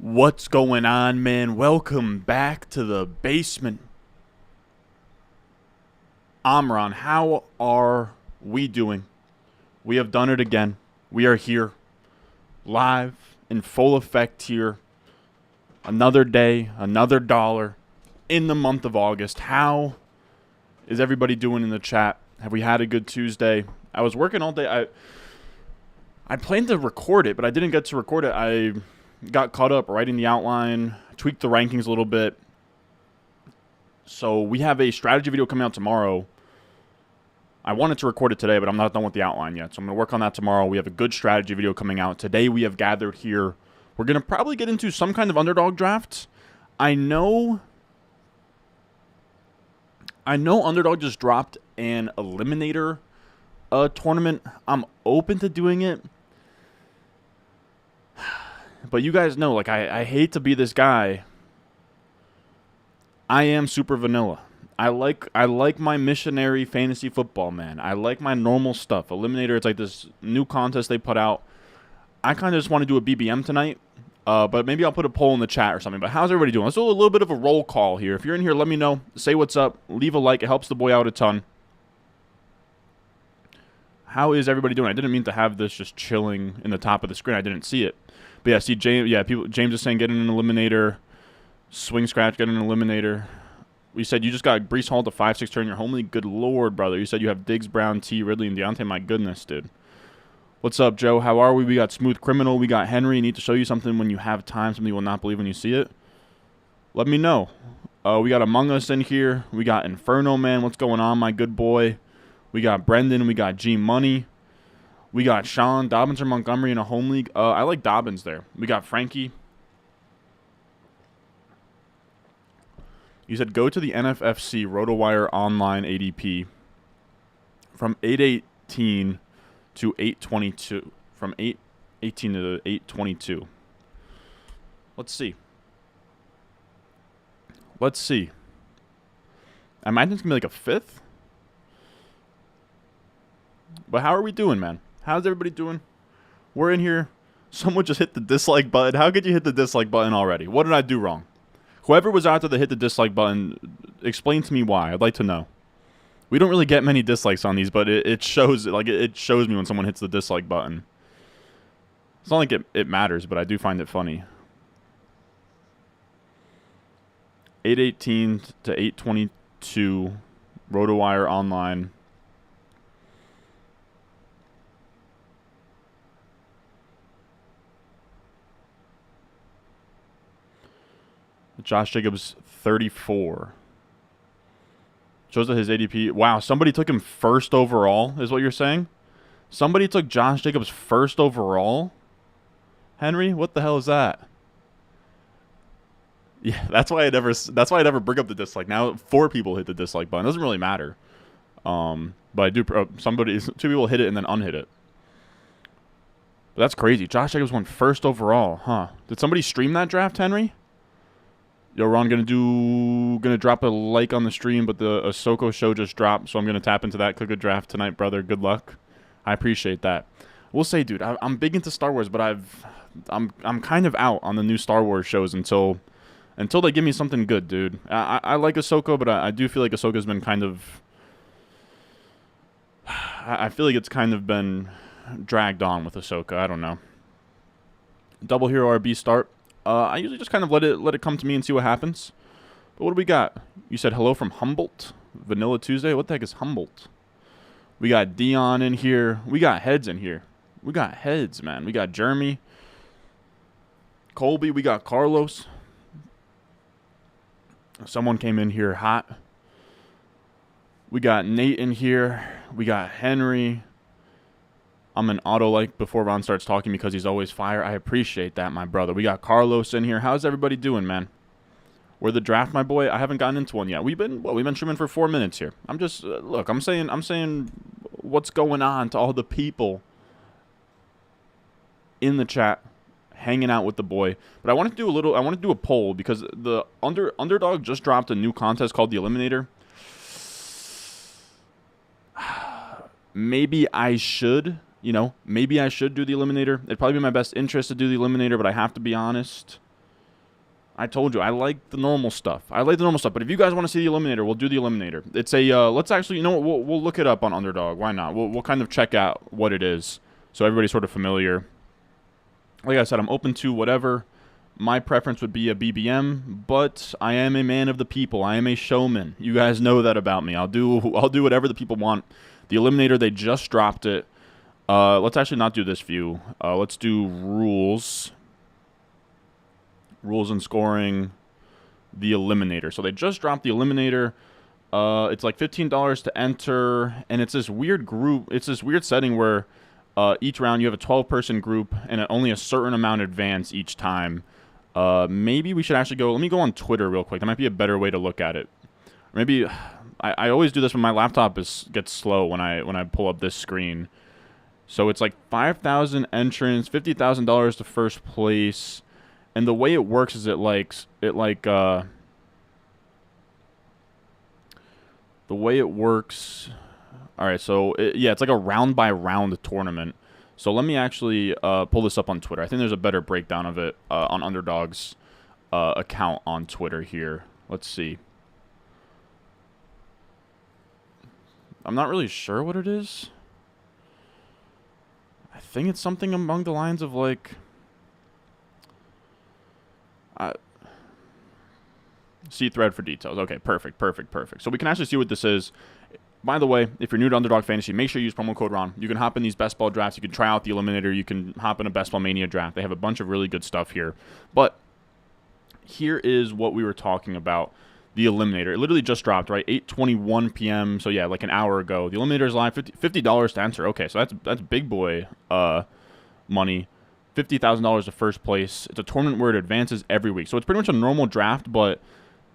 What's going on, man? Welcome back to the basement. Amran, how are we doing? We have done it again. We are here, live, in full effect here. Another day, another dollar, in the month of August. How is everybody doing in the chat? Have we had a good Tuesday? I was working all day. I planned to record it, but I didn't get to record it. I got caught up writing the outline, tweaked the rankings a little bit. So we have a strategy video coming out tomorrow. I wanted to record it today, but I'm not done with the outline yet. So I'm going to work on that tomorrow. We have a good strategy video coming out. Today we have gathered here. We're going to probably get into some kind of underdog draft. I know Underdog just dropped an Eliminator tournament. I'm open to doing it. But you guys know, like, I hate to be this guy. I am super vanilla. I like my missionary fantasy football, man. I like my normal stuff. Eliminator, it's like this new contest they put out. I kind of just want to do a BBM tonight. But maybe I'll put a poll in the chat or something. But how's everybody doing? Let's do a little bit of a roll call here. If you're in here, let me know. Say what's up. Leave a like. It helps the boy out a ton. How is everybody doing? I didn't mean to have this just chilling in the top of the screen. I didn't see it. But yeah, see, James is saying get in an Eliminator. Swing scratch, get in an Eliminator. We said you just got Brees Hall to 5-6 turn your home league. Good lord, brother. You said you have Diggs, Brown, T, Ridley, and Deontay. My goodness, dude. What's up, Joe? How are we? We got Smooth Criminal. We got Henry. Need to show you something when you have time. Something you will not believe when you see it. Let me know. We got Among Us in here. We got Inferno, man. What's going on, my good boy? We got Brendan. We got G Money. We got Sean, Dobbins, or Montgomery in a home league. I like Dobbins there. We got Frankie. You said go to the NFFC RotoWire online ADP from 818 to 822. From 818 to 822. Let's see. I imagine it's going to be like a fifth. But how are we doing, man? How's everybody doing? We're in here. Someone just hit the dislike button. How could you hit the dislike button already? What did I do wrong? Whoever was out there that hit the dislike button, explain to me why. I'd like to know. We don't really get many dislikes on these, but it shows it shows me when someone hits the dislike button. It's not like it matters, but I do find it funny. 818 to 822, RotoWire online. Josh Jacobs, 34. Shows that his ADP. Wow, somebody took him first overall, is what you're saying? Somebody took Josh Jacobs first overall? Henry, what the hell is that? Yeah, that's why I never bring up the dislike. Now 4 people hit the dislike button. It doesn't really matter. But I do. 2 people hit it and then unhit it. But that's crazy. Josh Jacobs went first overall, huh? Did somebody stream that draft, Henry? Yo, Ron, gonna drop a like on the stream, but the Ahsoka show just dropped, so I'm gonna tap into that. Cook a draft tonight, brother. Good luck. I appreciate that. We'll say, dude, I'm big into Star Wars, but I'm kind of out on the new Star Wars shows until they give me something good, dude. I like Ahsoka, but I do feel like Ahsoka's been kind of. I feel like it's kind of been dragged on with Ahsoka. I don't know. Double Hero RB start. I usually just kind of let it come to me and see what happens. But what do we got? You said hello from Humboldt. Vanilla Tuesday. What the heck is Humboldt? We got Dion in here. We got heads in here. We got heads, man. We got Jeremy. Colby. We got Carlos. Someone came in here hot. We got Nate in here. We got Henry. I'm an auto-like before Ron starts talking because he's always fire. I appreciate that, my brother. We got Carlos in here. How's everybody doing, man? We're the draft, my boy. I haven't gotten into one yet. We've been streaming for 4 minutes here. I'm just look. I'm saying what's going on to all the people in the chat, hanging out with the boy. But I wanted to do a poll because the Underdog just dropped a new contest called the Eliminator. Maybe I should. Maybe I should do the Eliminator. It'd probably be my best interest to do the Eliminator, but I have to be honest. I told you, I like the normal stuff. But if you guys want to see the Eliminator, we'll do the Eliminator. It's a, let's actually, you know what, we'll look it up on Underdog. Why not? We'll kind of check out what it is so everybody's sort of familiar. Like I said, I'm open to whatever. My preference would be a BBM, but I am a man of the people. I am a showman. You guys know that about me. I'll do whatever the people want. The Eliminator, they just dropped it. Let's actually not do this view. Let's do rules. Rules and scoring, the Eliminator. So they just dropped the Eliminator. It's like $15 to enter, and it's this weird group. It's this weird setting where each round you have a 12-person group, and only a certain amount advance each time. Maybe we should actually go. Let me go on Twitter real quick. That might be a better way to look at it. Maybe I always do this when my laptop gets slow when I pull up this screen. So it's like 5,000 entrants, $50,000 to first place. And the way it works is the way it works. All right, so it's like a round by round tournament. So let me actually pull this up on Twitter. I think there's a better breakdown of it on Underdog's account on Twitter here. Let's see. I'm not really sure what it is. I think it's something along the lines of like. See thread for details. Okay, perfect. So we can actually see what this is. By the way, if you're new to Underdog Fantasy, make sure you use promo code RON. You can hop in these best ball drafts. You can try out the Eliminator. You can hop in a best ball mania draft. They have a bunch of really good stuff here. But here is what we were talking about. The Eliminator. It literally just dropped, right? 8:21 p.m. So yeah, like an hour ago. The Eliminator is live. $50 to enter. Okay, so that's big boy money. $50,000 to first place. It's a tournament where it advances every week. So it's pretty much a normal draft, but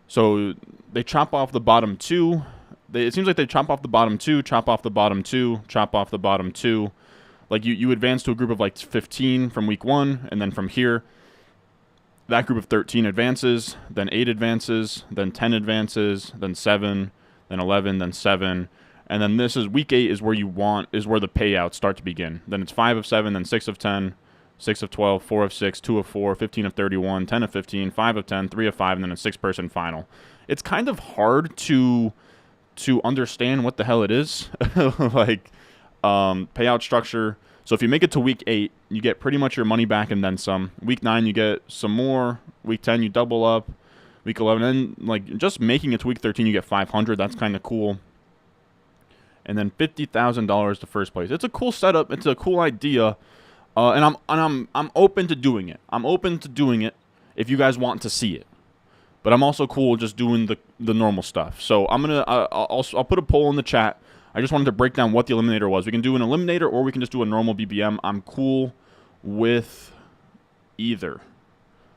so they chop off the bottom two. It seems like they chop off the bottom two, chop off the bottom two, chop off the bottom two. Like you advance to a group of like 15 from week 1, and then from here, that group of 13 advances, then 8 advances, then 10 advances, then 7, then 11, then 7. And then this is week 8 is where the payouts start to begin. Then it's 5 of 7, then 6 of 10. 6 of 12, 4 of 6, 2 of 4, 15 of 31, 10 of 15, 5 of 10, 3 of 5, and then a 6-person final. It's kind of hard to understand what the hell it is. Like, payout structure. So if you make it to week 8, you get pretty much your money back and then some. Week 9, you get some more. Week 10, you double up. Week 11, and like just making it to week 13, you get 500. That's kind of cool. And then $50,000 to first place. It's a cool setup. It's a cool idea. And I'm open to doing it. I'm open to doing it if you guys want to see it. But I'm also cool just doing the normal stuff. So I'll put a poll in the chat. I just wanted to break down what the Eliminator was. We can do an Eliminator or we can just do a normal BBM. I'm cool with either.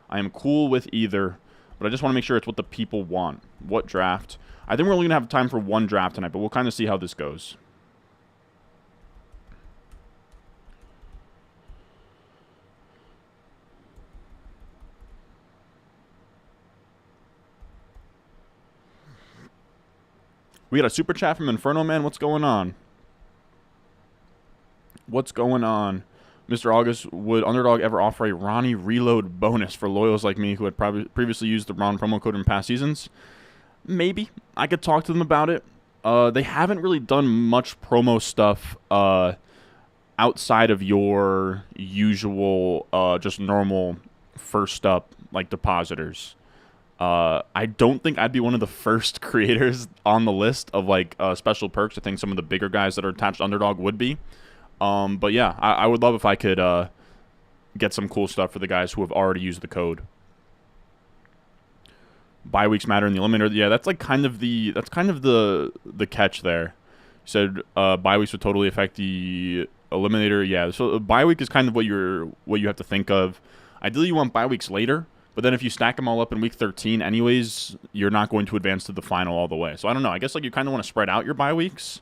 I am cool with either. But I just want to make sure it's what the people want. What draft? I think we're only going to have time for one draft tonight, but we'll kind of see how this goes. We got a super chat from Inferno Man. What's going on? What's going on? Mr. August, would Underdog ever offer a Ronnie reload bonus for loyals like me who had previously used the Ron promo code in past seasons? Maybe. I could talk to them about it. They haven't really done much promo stuff outside of your usual just normal first up like depositors. I don't think I'd be one of the first creators on the list of like special perks. I think some of the bigger guys that are attached to Underdog would be. But yeah, I would love if I could get some cool stuff for the guys who have already used the code. Bye weeks matter in the Eliminator. Yeah, that's like kind of the catch there. You said bye weeks would totally affect the Eliminator. Yeah, so bye week is kind of what you have to think of. Ideally, you want bye weeks later. But then if you stack them all up in week 13 anyways, you're not going to advance to the final all the way. So I don't know. I guess like you kind of want to spread out your bye weeks.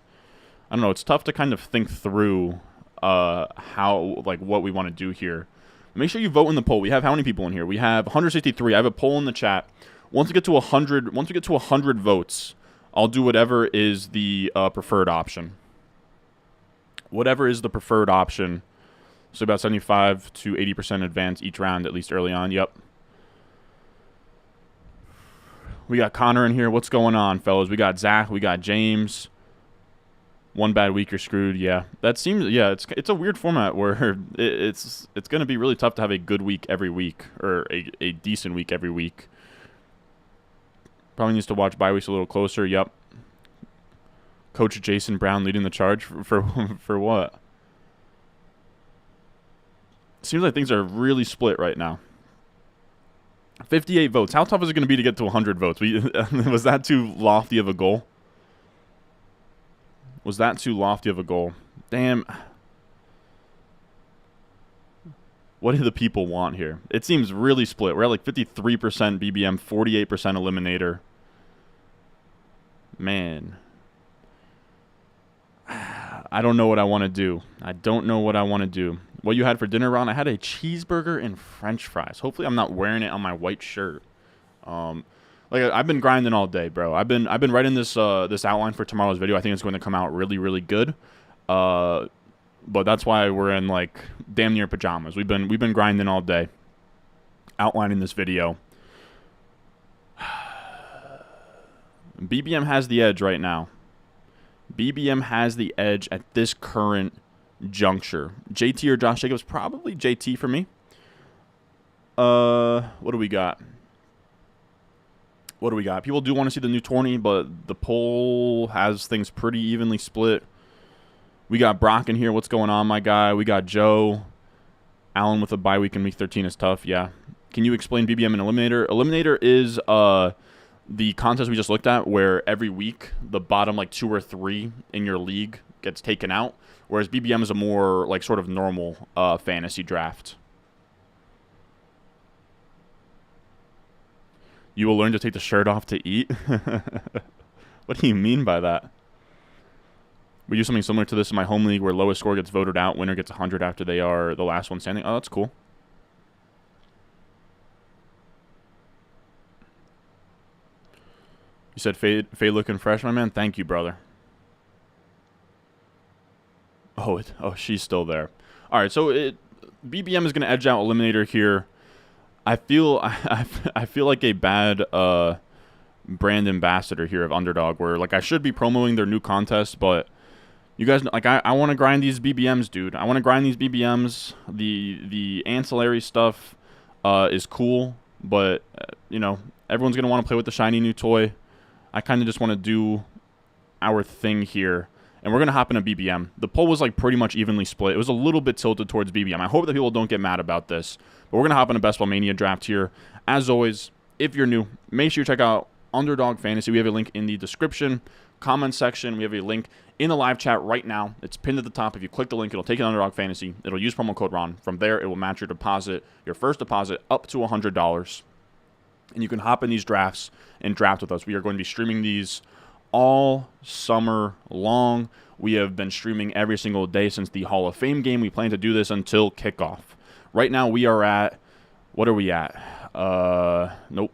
I don't know. It's tough to kind of think through how, like, what we want to do here. Make sure you vote in the poll. We have how many people in here? We have 163. I have a poll in the chat. Once we get to 100 votes, I'll do whatever is the preferred option. Whatever is the preferred option. So about 75 to 80% advance each round, at least early on. Yep. We got Connor in here. What's going on, fellas? We got Zach. We got James. One bad week, you're screwed. Yeah, that seems. Yeah, it's a weird format where it's going to be really tough to have a good week every week or a decent week every week. Probably needs to watch bye weeks a little closer. Yep. Coach Jason Brown leading the charge for what? Seems like things are really split right now. 58 votes. How tough is it going to be to get to 100 votes? Was that too lofty of a goal? Was that too lofty of a goal? Damn. What do the people want here? It seems really split. We're at like 53% BBM, 48% Eliminator. Man. I don't know what I want to do. I don't know what I want to do. What you had for dinner, Ron? I had a cheeseburger and French fries. Hopefully, I'm not wearing it on my white shirt. Like I've been grinding all day, bro. I've been writing this this outline for tomorrow's video. I think it's going to come out really, really good. But that's why we're in like damn near pajamas. We've been grinding all day, outlining this video. BBM has the edge right now. BBM has the edge at this current juncture. JT or Josh Jacobs? Probably JT for me. What do we got? What do we got? People do want to see the new tourney, but the poll has things pretty evenly split. We got Brock in here. What's going on, my guy? We got Joe. Allen with a bye week in week 13 is tough. Yeah. Can you explain BBM and Eliminator? Eliminator is the contest we just looked at where every week the bottom like 2 or 3 in your league gets taken out, whereas BBM is a more like sort of normal fantasy draft. You will learn to take the shirt off to eat? What do you mean by that? We do something similar to this in my home league where lowest score gets voted out, winner gets 100 after they are the last one standing. Oh, that's cool. You said Faye looking fresh, my man? Thank you, brother. Oh, she's still there. All right, so BBM is going to edge out Eliminator here. I feel like a bad brand ambassador here of Underdog, where like I should be promoting their new contest, but you guys like I want to grind these BBMs, dude. I want to grind these BBMs. The ancillary stuff is cool, but you know, everyone's gonna want to play with the shiny new toy. I kind of just want to do our thing here. And we're going to hop in a BBM. The poll was like pretty much evenly split. It was a little bit tilted towards BBM. I hope that people don't get mad about this. But we're going to hop in a Best Ball Mania draft here. As always, if you're new, make sure you check out Underdog Fantasy. We have a link in the description, comment section. We have a link in the live chat right now. It's pinned at the top. If you click the link, it'll take you to Underdog Fantasy. It'll use promo code RON. From there, it will match your deposit, your first deposit, up to $100. And you can hop in these drafts and draft with us. We are going to be streaming these all summer long. We have been streaming every single day since the Hall of Fame game. We plan to do this until kickoff. Right now we are at, what are we at? Nope.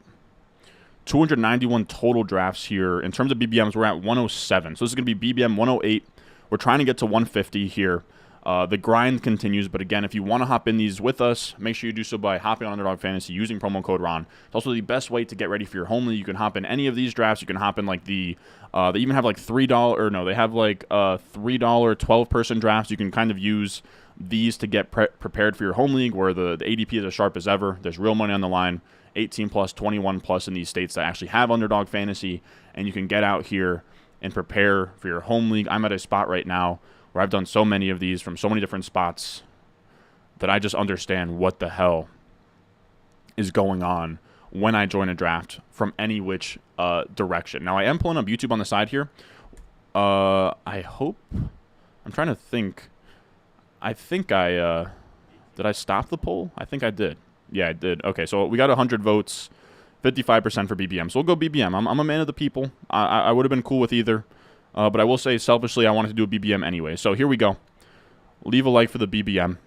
291 total drafts here. In terms of BBMs, we're at 107. So this is going to be BBM 108. We're trying to get to 150 here. The grind continues, but again, if you want to hop in these with us, make sure you do so by hopping on Underdog Fantasy using promo code RON. It's also the best way to get ready for your home league. You can hop in any of these drafts. You can hop in like they even have like $3, or no, they have like $3 12-person drafts. You can kind of use these to get prepared for your home league where the ADP is as sharp as ever. There's real money on the line, 18 plus, 21 plus in these states that actually have Underdog Fantasy, and you can get out here and prepare for your home league. I'm at a spot right now where I've done so many of these from so many different spots that I just understand what the hell is going on when I join a draft from any which direction. Now, I am pulling up YouTube on the side here. I hope... I'm trying to think. I think I... did I stop the poll? I think I did. Yeah, I did. Okay, so we got 100 votes, 55% for BBM. So we'll go BBM. I'm a man of the people. I would have been cool with either. But I will say, selfishly, I wanted to do a BBM anyway. So here we go. Leave a like for the BBM.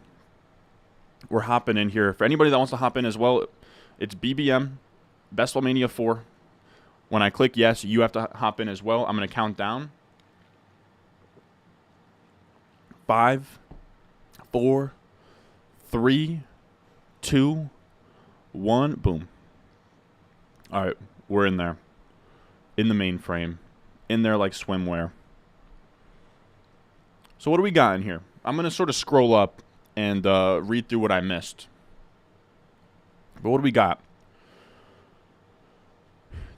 We're hopping in here. For anybody that wants to hop in as well, it's BBM, Best Ball Mania 4. When I click yes, you have to hop in as well. I'm going to count down. 5, 4, 3, 2, 1. Boom. All right, we're in there. in the mainframe, in their like swimwear. So what do we got in here? I'm going to sort of scroll up and read through what I missed. But what do we got?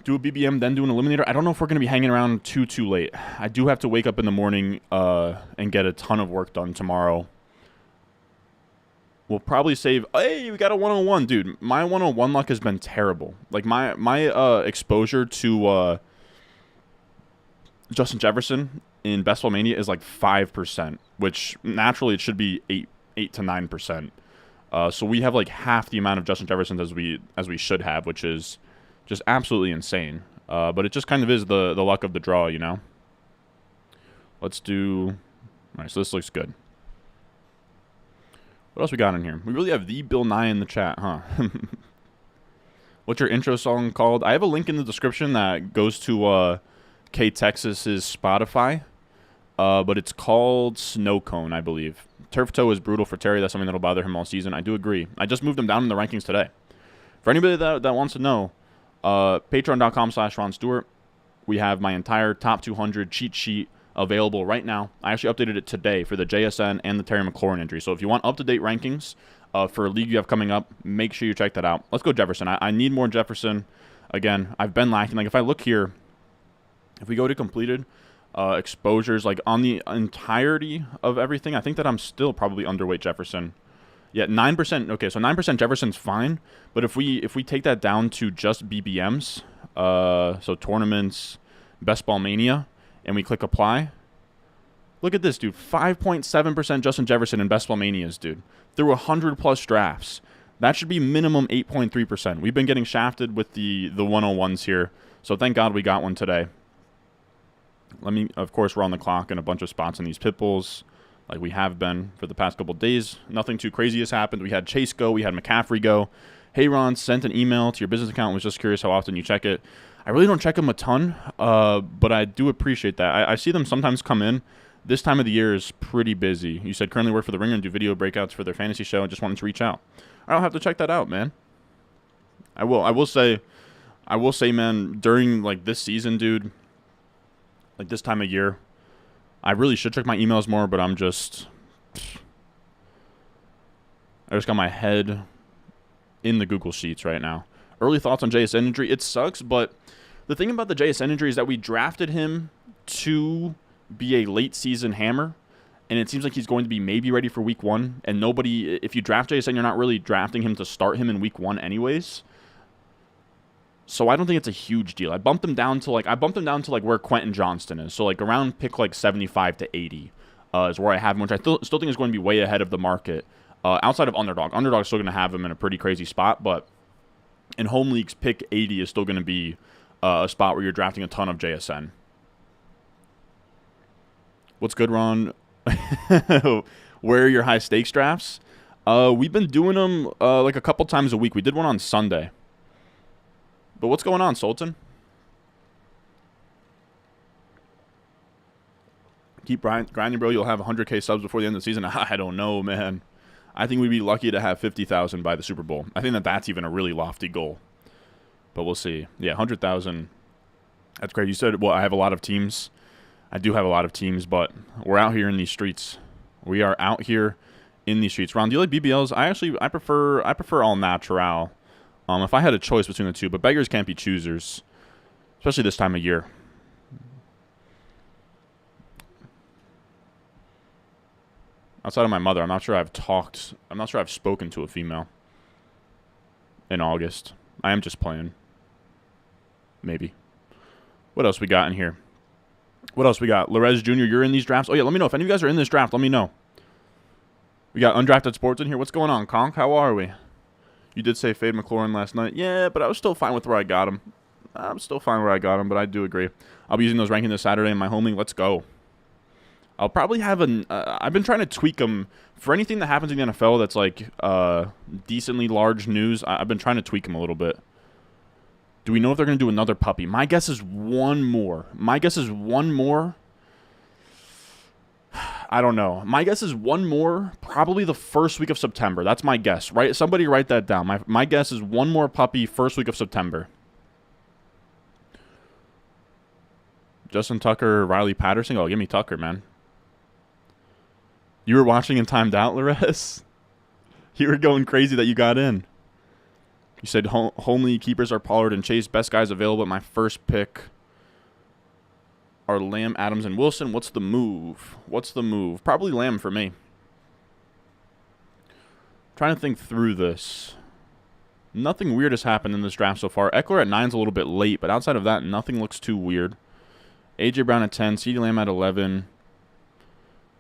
Do a BBM, then do an Eliminator. I don't know if we're going to be hanging around too late. I do have to wake up in the morning and get a ton of work done tomorrow. We'll probably save... Hey, we got a 101, dude. My 101 luck has been terrible. Like, my exposure to Justin Jefferson in Best Ball Mania is like 5%, which naturally it should be 8 to 9%. So we have like half the amount of Justin Jeffersons as we should have, which is just absolutely insane. But it just kind of is the luck of the draw, you know? Let's do... All right, so this looks good. What else we got in here? We really have the Bill Nye in the chat, huh? What's your intro song called? I have a link in the description that goes to K-Texas's Spotify. But it's called Snow Cone, I believe. Turf toe is brutal for Terry. That's something that'll bother him all season. I do agree. I just moved him down in the rankings today. For anybody that wants to know, patreon.com/Ron Stewart. We have my entire top 200 cheat sheet available right now. I actually updated it today for the JSN and the Terry McLaurin injury. So if you want up-to-date rankings for a league you have coming up, make sure you check that out. Let's go Jefferson. I need more Jefferson. Again, I've been lacking. Like if I look here, if we go to completed exposures, like on the entirety of everything, I think that I'm still probably underweight Jefferson. Yeah, 9%. Okay, so 9% Jefferson's fine, but if we take that down to just BBMs, so tournaments, Best Ball Mania, and we click apply, look at this, dude. 5.7% Justin Jefferson in Best Ball Manias, dude. Through 100+ drafts. That should be minimum 8.3%. We've been getting shafted with the 101s here, so thank God we got one today. Of course, we're on the clock in a bunch of spots in these pit bulls, like we have been for the past couple days. Nothing too crazy has happened. We had Chase go. We had McAfee go. Hey, Ron, sent an email to your business account. Was just curious how often you check it. I really don't check them a ton, but I do appreciate that. I see them sometimes come in. This time of the year is pretty busy. You said currently work for The Ringer and do video breakouts for their fantasy show. I just wanted to reach out. I'll have to check that out, man. I will say, man, during like this season, dude, like this time of year, I really should check my emails more, but I just got my head in the Google Sheets right now. Early thoughts on JSN injury. It sucks, but the thing about the JSN injury is that we drafted him to be a late season hammer, and it seems like he's going to be maybe ready for week 1. And nobody, if you draft JSN, you're not really drafting him to start him in week 1 anyways. So I don't think it's a huge deal. I bumped him down to like where Quentin Johnston is. So like around pick like 75 to 80 is where I have him, which I still think is going to be way ahead of the market. Outside of Underdog. Underdog's still going to have him in a pretty crazy spot, but in home leagues, pick 80 is still going to be a spot where you're drafting a ton of JSN. What's good, Ron? Where are your high stakes drafts? We've been doing them like a couple times a week. We did one on Sunday. But what's going on, Sultan? Keep grinding, bro. You'll have 100K subs before the end of the season. I don't know, man. I think we'd be lucky to have 50,000 by the Super Bowl. I think that's even a really lofty goal. But we'll see. Yeah, 100,000. That's great. You said, well, I have a lot of teams. I do have a lot of teams, but we're out here in these streets. We are out here in these streets. Ron, do you like BBLs? I prefer all natural. If I had a choice between the two, but beggars can't be choosers, especially this time of year. Outside of my mother, I'm not sure I've spoken to a female in August. I am just playing. Maybe. What else we got in here? What else we got? Larez Jr., you're in these drafts? Oh, yeah, let me know. If any of you guys are in this draft, let me know. We got undrafted sports in here. What's going on, Conk? How are we? You did say fade McLaurin last night. Yeah, but I was still fine with where I got him. I'm still fine where I got him, but I do agree. I'll be using those rankings this Saturday in my home league. Let's go. I'll probably have I've been trying to tweak them for anything that happens in the NFL that's like decently large news. I've been trying to tweak them a little bit. Do we know if they're going to do another puppy? My guess is one more. I don't know. My guess is one more, probably the first week of September. That's my guess, right? Somebody write that down. My guess is one more puppy first week of September. Justin Tucker, Riley Patterson. Oh, give me Tucker, man. You were watching and timed out, Larez? You were going crazy that you got in. You said homely keepers are Pollard and Chase. Best guys available at my first pick are Lamb, Adams, and Wilson. What's the move? Probably Lamb for me. Trying to think through this. Nothing weird has happened in this draft so far. Eckler at 9's a little bit late, but outside of that, nothing looks too weird. A.J. Brown at 10, CeeDee Lamb at 11.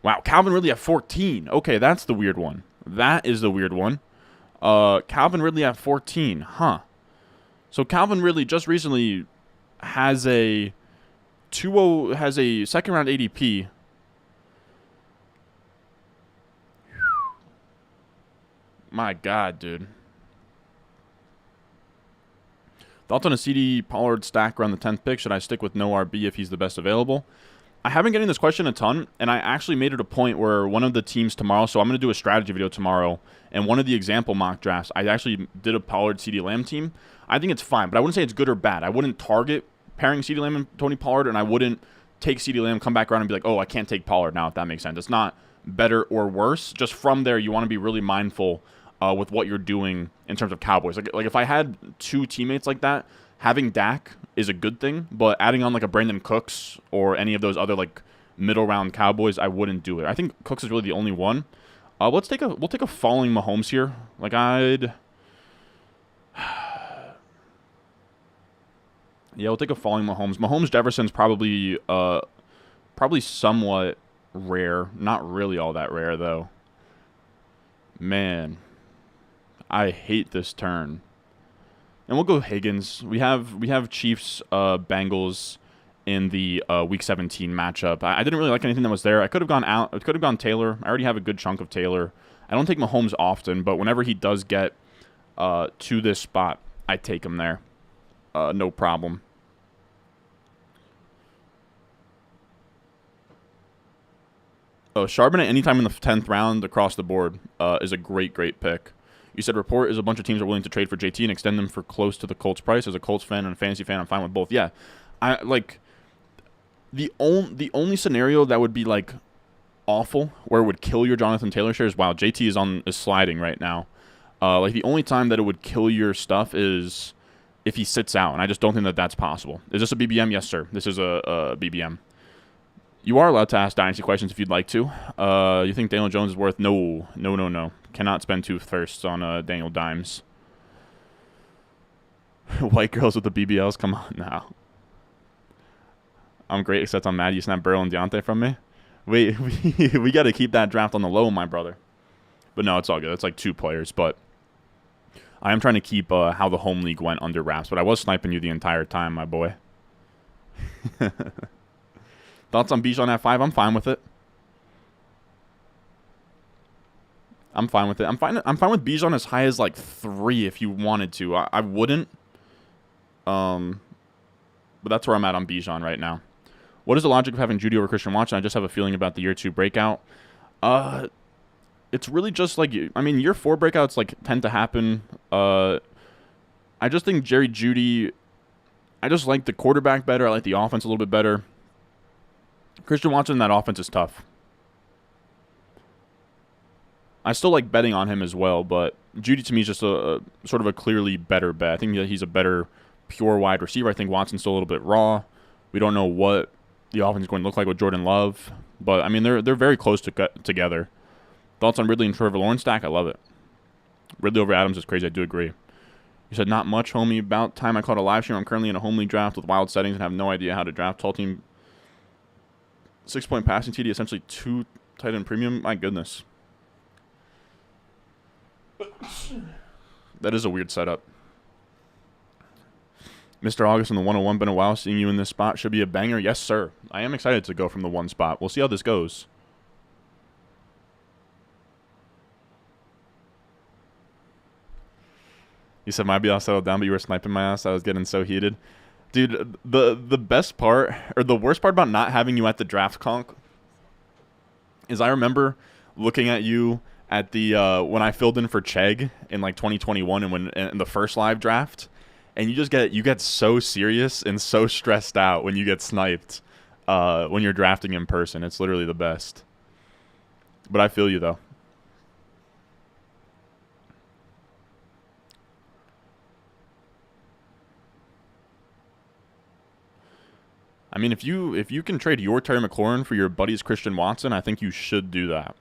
Wow, Calvin Ridley at 14. Okay, that's the weird one. That is the weird one. Calvin Ridley at 14. Huh. So Calvin Ridley just recently has a second round ADP. My God, dude. Thoughts on a CD Pollard stack around the 10th pick? Should I stick with no RB if he's the best available? I haven't getting this question a ton, and I actually made it a point where one of the teams tomorrow, so I'm going to do a strategy video tomorrow, and one of the example mock drafts, I actually did a Pollard CD Lamb team. I think it's fine, but I wouldn't say it's good or bad. I wouldn't target pairing CD Lamb and Tony Pollard, and I wouldn't take CD Lamb, come back around and be like, oh, I can't take Pollard now, if that makes sense. It's not better or worse. Just from there, you want to be really mindful with what you're doing in terms of Cowboys. Like if I had two teammates like that, having Dak is a good thing, but adding on like a Brandon Cooks or any of those other like middle round Cowboys, I wouldn't do it. I think Cooks is really the only one. We'll take a falling Mahomes here. Like yeah, we'll take a falling Mahomes. Mahomes Jefferson's probably somewhat rare. Not really all that rare though. Man, I hate this turn. And we'll go Higgins. We have Chiefs Bengals in the Week 17 matchup. I didn't really like anything that was there. I could have gone out. I could have gone Taylor. I already have a good chunk of Taylor. I don't take Mahomes often, but whenever he does get to this spot, I take him there. No problem. Charbonnet anytime in the 10th round across the board is a great pick. You said report is a bunch of teams are willing to trade for JT and extend them for close to the Colts price. As a Colts fan and a fantasy fan, I'm fine with both. Yeah, I like the only scenario that would be like awful where it would kill your Jonathan Taylor shares. Wow, JT is sliding right now. Like the only time that it would kill your stuff is if he sits out, and I just don't think that that's possible. Is this a BBM? Yes, sir. This is a BBM. You are allowed to ask Dynasty questions if you'd like to. You think Daniel Jones is worth? No. Cannot spend 2 firsts on Daniel Dimes. White girls with the BBLs, come on now. I'm great, except I'm mad you snapped Burrow and Deontay from me. We got to keep that draft on the low, my brother. But no, it's all good. It's like 2 players, but I am trying to keep how the home league went under wraps. But I was sniping you the entire time, my boy. Thoughts on Bijan at 5? I'm fine with it. I'm fine with with Bijan as high as like 3 if you wanted to. I wouldn't. But that's where I'm at on Bijan right now. What is the logic of having Judy over Christian Watson? I just have a feeling about the year 2 breakout. It's really just like, I mean, year 4 breakouts like tend to happen. I just think Jerry Jeudy, I just like the quarterback better. I like the offense a little bit better. Christian Watson, that offense is tough. I still like betting on him as well, but Jeudy to me is just a sort of a clearly better bet. I think that he's a better pure wide receiver. I think Watson's still a little bit raw. We don't know what the offense is going to look like with Jordan Love, but I mean they're very close together. Thoughts on Ridley and Trevor Lawrence stack? I love it. Ridley over Adams is crazy. I do agree. You said not much, homie. About time I caught a live stream. I'm currently in a home league draft with wild settings and have no idea how to draft. Tall team, 6-point passing TD, essentially 2 tight end premium. My goodness. That is a weird setup. Mr. August in the 101, been a while seeing you in this spot. Should be a banger. Yes, sir. I am excited to go from the 1 spot. We'll see how this goes. You said maybe I'll settle down, but you were sniping my ass. I was getting so heated. Dude, the best part, or the worst part about not having you at the draft conk is I remember looking at you at the when I filled in for Chegg in like 2021 and when in the first live draft, and you get so serious and so stressed out when you get sniped. when you're drafting in person. It's literally the best. But I feel you though. I mean, if you can trade your Terry McLaurin for your buddy's Christian Watson, I think you should do that.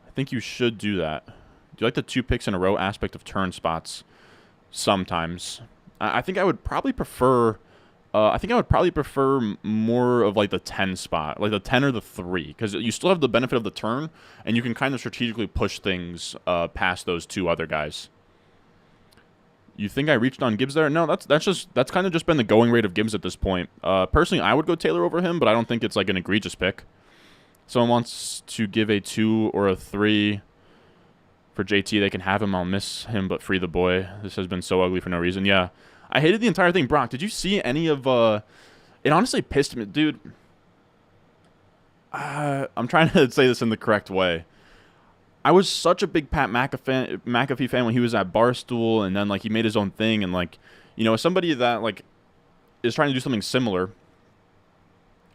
I think you should do that. Do you like the 2 picks in a row aspect of turn spots? Sometimes. I think I would probably prefer. I think I would probably prefer more of like the 10 spot, like the 10 or the 3, because you still have the benefit of the turn, and you can kind of strategically push things past those 2 other guys. You think I reached on Gibbs there? No, that's kind of just been the going rate of Gibbs at this point. Personally, I would go Taylor over him, but I don't think it's like an egregious pick. Someone wants to give a 2 or a 3 for JT. They can have him. I'll miss him, but free the boy. This has been so ugly for no reason. Yeah, I hated the entire thing. Brock, did you see any of? It honestly pissed me, dude. I'm trying to say this in the correct way. I was such a big Pat McAfee fan when he was at Barstool, and then like he made his own thing, and like, you know, as somebody that like is trying to do something similar,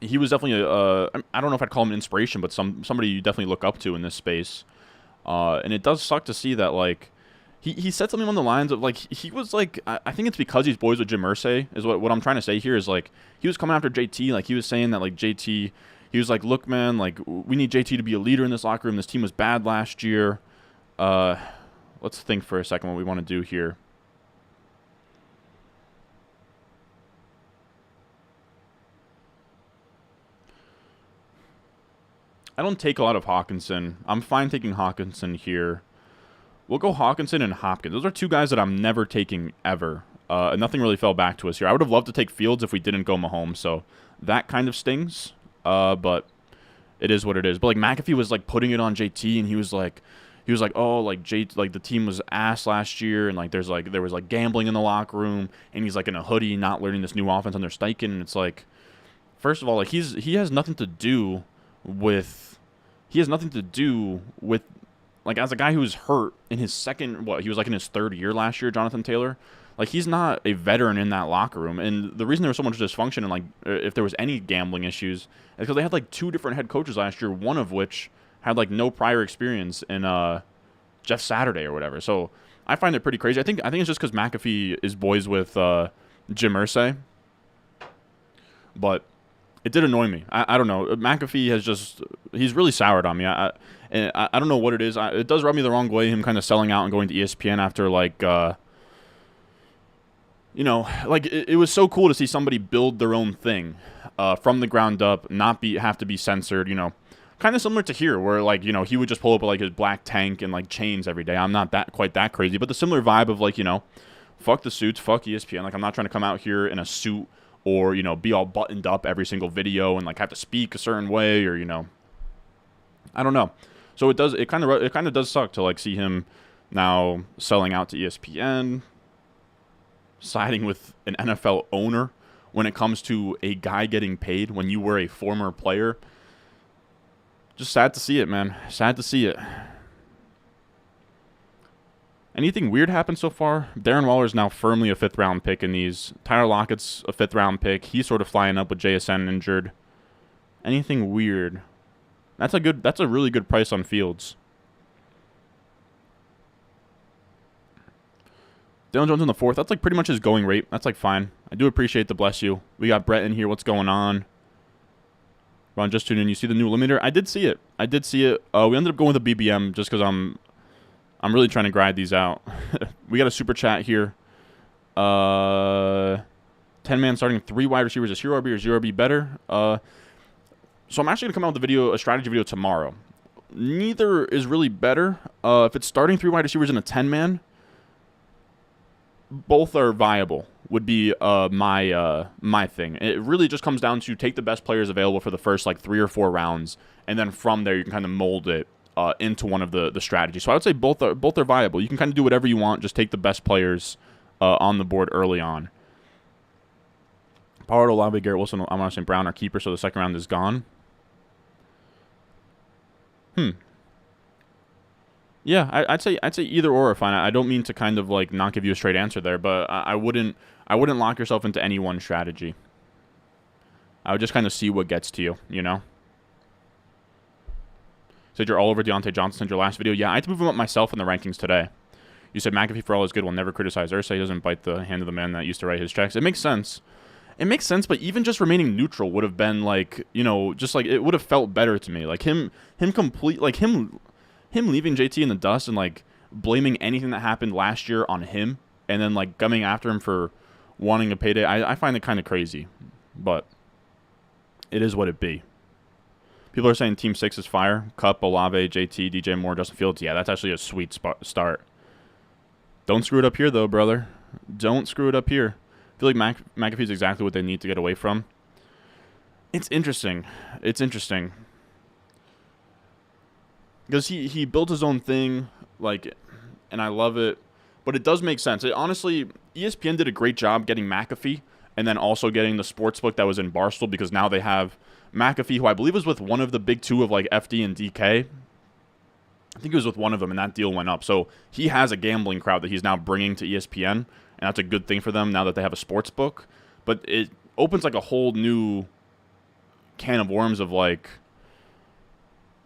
he was definitely I don't know if I'd call him an inspiration, but somebody you definitely look up to in this space. And it does suck to see that like he said something on the lines of like he was like I think it's because he's boys with Jim Irsay is what I'm trying to say here is like he was coming after JT, like he was saying that like JT. He was like, look, man, like, we need JT to be a leader in this locker room. This team was bad last year. Let's think for a second what we want to do here. I don't take a lot of Hawkinson. I'm fine taking Hawkinson here. We'll go Hawkinson and Hopkins. Those are 2 guys that I'm never taking ever. And nothing really fell back to us here. I would have loved to take Fields if we didn't go Mahomes, so that kind of stings. But it is what it is. But like McAfee was like putting it on JT, and he was like, oh, like like the team was ass last year, and like there was like gambling in the locker room, and he's like in a hoodie, not learning this new offense under Steichen, and it's like, first of all, like he has nothing to do with like as a guy who was hurt in his he was like in his 3rd year last year, Jonathan Taylor. Like, he's not a veteran in that locker room. And the reason there was so much dysfunction and, like, if there was any gambling issues is because they had, like, 2 different head coaches last year, one of which had, like, no prior experience in Jeff Saturday or whatever. So I find it pretty crazy. I think it's just because McAfee is boys with Jim Irsay. But it did annoy me. I don't know. McAfee he's really soured on me. I don't know what it is. It does rub me the wrong way, him kind of selling out and going to ESPN after, like, you know, like it was so cool to see somebody build their own thing from the ground up, not have to be censored, you know, kind of similar to here where, like, you know, he would just pull up with, like, his black tank and, like, chains every day. I'm not quite that crazy, but the similar vibe of, like, you know, fuck the suits, fuck ESPN. Like, I'm not trying to come out here in a suit or, you know, be all buttoned up every single video and, like, have to speak a certain way or, you know, I don't know. So it kind of does suck to, like, see him now selling out to ESPN, siding with an NFL owner when it comes to a guy getting paid when you were a former player. Just sad to see it, man. Sad to see it. Anything weird happened so far? Darren Waller's now firmly a 5th-round pick in these. Tyler Lockett's a 5th-round pick. He's sort of flying up with JSN injured. Anything weird? That's a really good price on Fields. Dylan Jones in the 4th. That's like pretty much his going rate. That's like fine. I do appreciate the bless you. We got Brett in here. What's going on? Ron, just tuned in. You see the new Eliminator? I did see it. We ended up going with a BBM just because I'm really trying to grind these out. We got a super chat here. 10-man starting 3 wide receivers. Is Hero RB or 0RB better? So I'm actually going to come out with a strategy video tomorrow. Neither is really better. If it's starting 3 wide receivers in a 10-man, both are viable would be my thing. It really just comes down to take the best players available for the first like 3 or 4 rounds, and then from there you can kind of mold it into one of the strategies. So I would say both are viable. You can kind of do whatever you want. Just take the best players on the board early on. Pollard, Olave, Garrett Wilson, I'm St. Brown are keeper, so the second round is gone. Yeah, I'd say either or are fine. I don't mean to kind of like not give you a straight answer there, but I wouldn't lock yourself into any one strategy. I would just kind of see what gets to you, you know? Said you're all over Deontay Johnson in your last video. Yeah, I had to move him up myself in the rankings today. You said McAfee, for all his good, will never criticize Ursay. He doesn't bite the hand of the man that used to write his checks. It makes sense. It makes sense, but even just remaining neutral would have been like, you know, just like it would have felt better to me. Like him leaving JT in the dust and like blaming anything that happened last year on him, and then like coming after him for wanting a payday. I find it kind of crazy, but it is what it be. People are saying Team 6 is fire. Cup, Olave, JT, DJ Moore, Justin Fields. Yeah, that's actually a sweet start. Don't screw it up here, though, brother. Don't screw it up here. I feel like McAfee is exactly what they need to get away from. It's interesting. It's interesting. Because he built his own thing, like, and I love it. But it does make sense. Honestly, ESPN did a great job getting McAfee and then also getting the sportsbook that was in Barstool, because now they have McAfee, who I believe was with one of the big two of like FD and DK. I think he was with one of them, and that deal went up. So he has a gambling crowd that he's now bringing to ESPN, and that's a good thing for them now that they have a sports book. But it opens like a whole new can of worms of like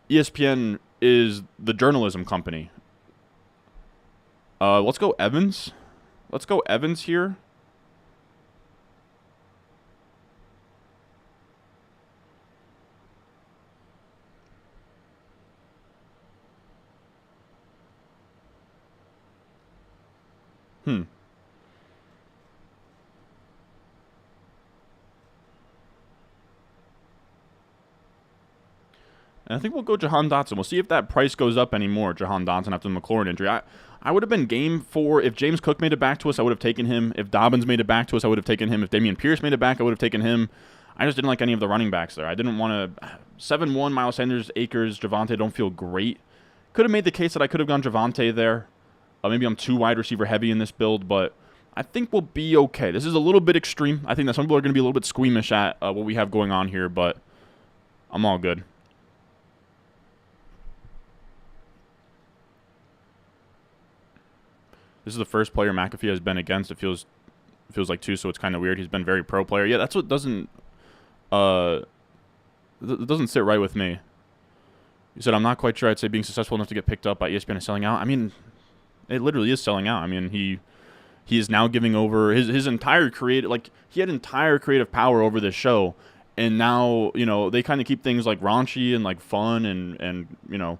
ESPN is the journalism company. Let's go Evans. Let's go Evans here. And I think we'll go Jahan Dotson. We'll see if that price goes up anymore, Jahan Dotson, after the McLaurin injury. I would have been game for, if James Cook made it back to us, I would have taken him. If Dobbins made it back to us, I would have taken him. If Dameon Pierce made it back, I would have taken him. I just didn't like any of the running backs there. I didn't want to. 7-1, Miles Sanders, Akers, Javonte don't feel great. Could have made the case that I could have gone Javonte there. Maybe I'm too wide receiver heavy in this build, but I think we'll be okay. This is a little bit extreme. I think that some people are going to be a little bit squeamish at what we have going on here, but I'm all good. This is the first player McAfee has been against. It feels like too, so it's kind of weird. He's been very pro player. Yeah, that's what doesn't sit right with me. You said, I'm not quite sure I'd say being successful enough to get picked up by ESPN is selling out. I mean, it literally is selling out. I mean, he is now giving over his entire creative, like, he had entire creative power over this show, and now, you know, they kind of keep things like raunchy and like fun and you know,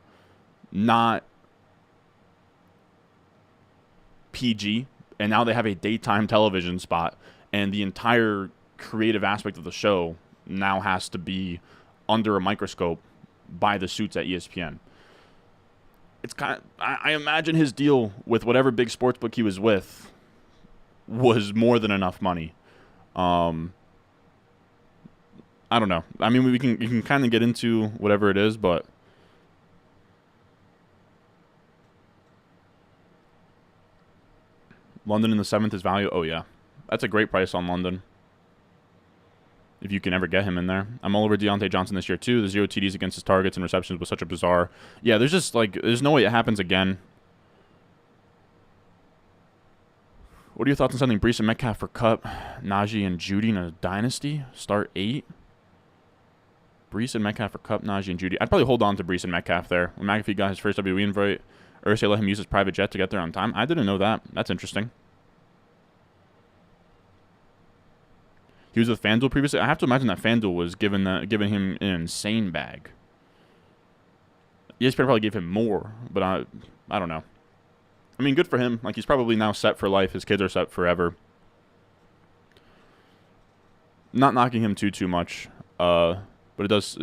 not PG, and now they have a daytime television spot, and the entire creative aspect of the show now has to be under a microscope by the suits at ESPN. It's kind of, I imagine his deal with whatever big sportsbook he was with was more than enough money. I don't know. I mean, you can kind of get into whatever it is, but London in the 7th is value. Oh yeah, that's a great price on London, if you can ever get him in there. I'm all over Deontay Johnson this year, too. The 0 TDs against his targets and receptions was such a bizarre. Yeah, there's just, like, there's no way it happens again. What are your thoughts on sending Brees and Metcalf for Cup, Najee, and Judy in a dynasty? Start 8? Brees and Metcalf for Cup, Najee, and Judy. I'd probably hold on to Brees and Metcalf there. When McAfee got his first WWE invite, Ursay let him use his private jet to get there on time. I didn't know that. That's interesting. He was with FanDuel previously. I have to imagine that FanDuel was giving him an insane bag. ESPN probably gave him more, but I don't know. I mean, good for him. Like, he's probably now set for life. His kids are set forever. Not knocking him too much, but it does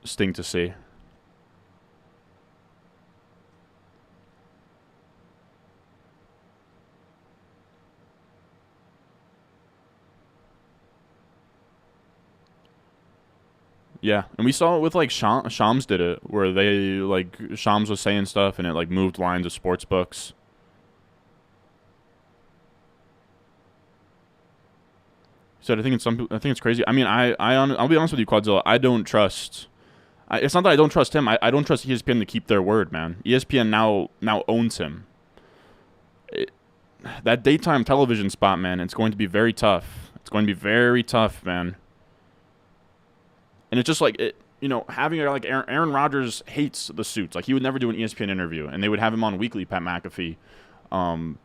sting to see. Yeah, and we saw it with, like, Shams did it, where they, like, Shams was saying stuff, and it, like, moved lines of sports books. He said, I think it's crazy. I mean, I'll be honest with you, Quadzilla. I don't trust. It's not that I don't trust him. I don't trust ESPN to keep their word, man. ESPN now owns him. that daytime television spot, man, it's going to be very tough. It's going to be very tough, man. And it's just like it, having like Aaron Rodgers hates the suits. Like he would never do an ESPN interview, and they would have him on weekly, Pat McAfee. And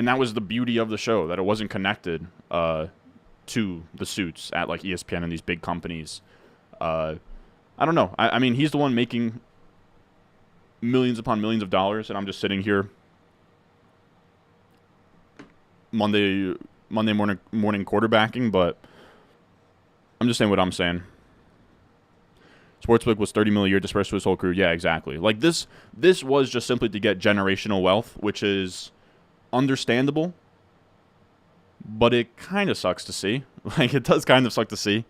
that was the beauty of the show, that it wasn't connected to the suits at like ESPN and these big companies. I don't know. I mean, he's the one making millions upon millions of dollars, and I'm just sitting here Monday morning quarterbacking. But I'm just saying what I'm saying. Sportsbook was $30 million a year dispersed to his whole crew. Yeah, exactly. Like this was just simply to get generational wealth, which is understandable, but it kind of sucks to see. Like it does kind of suck to see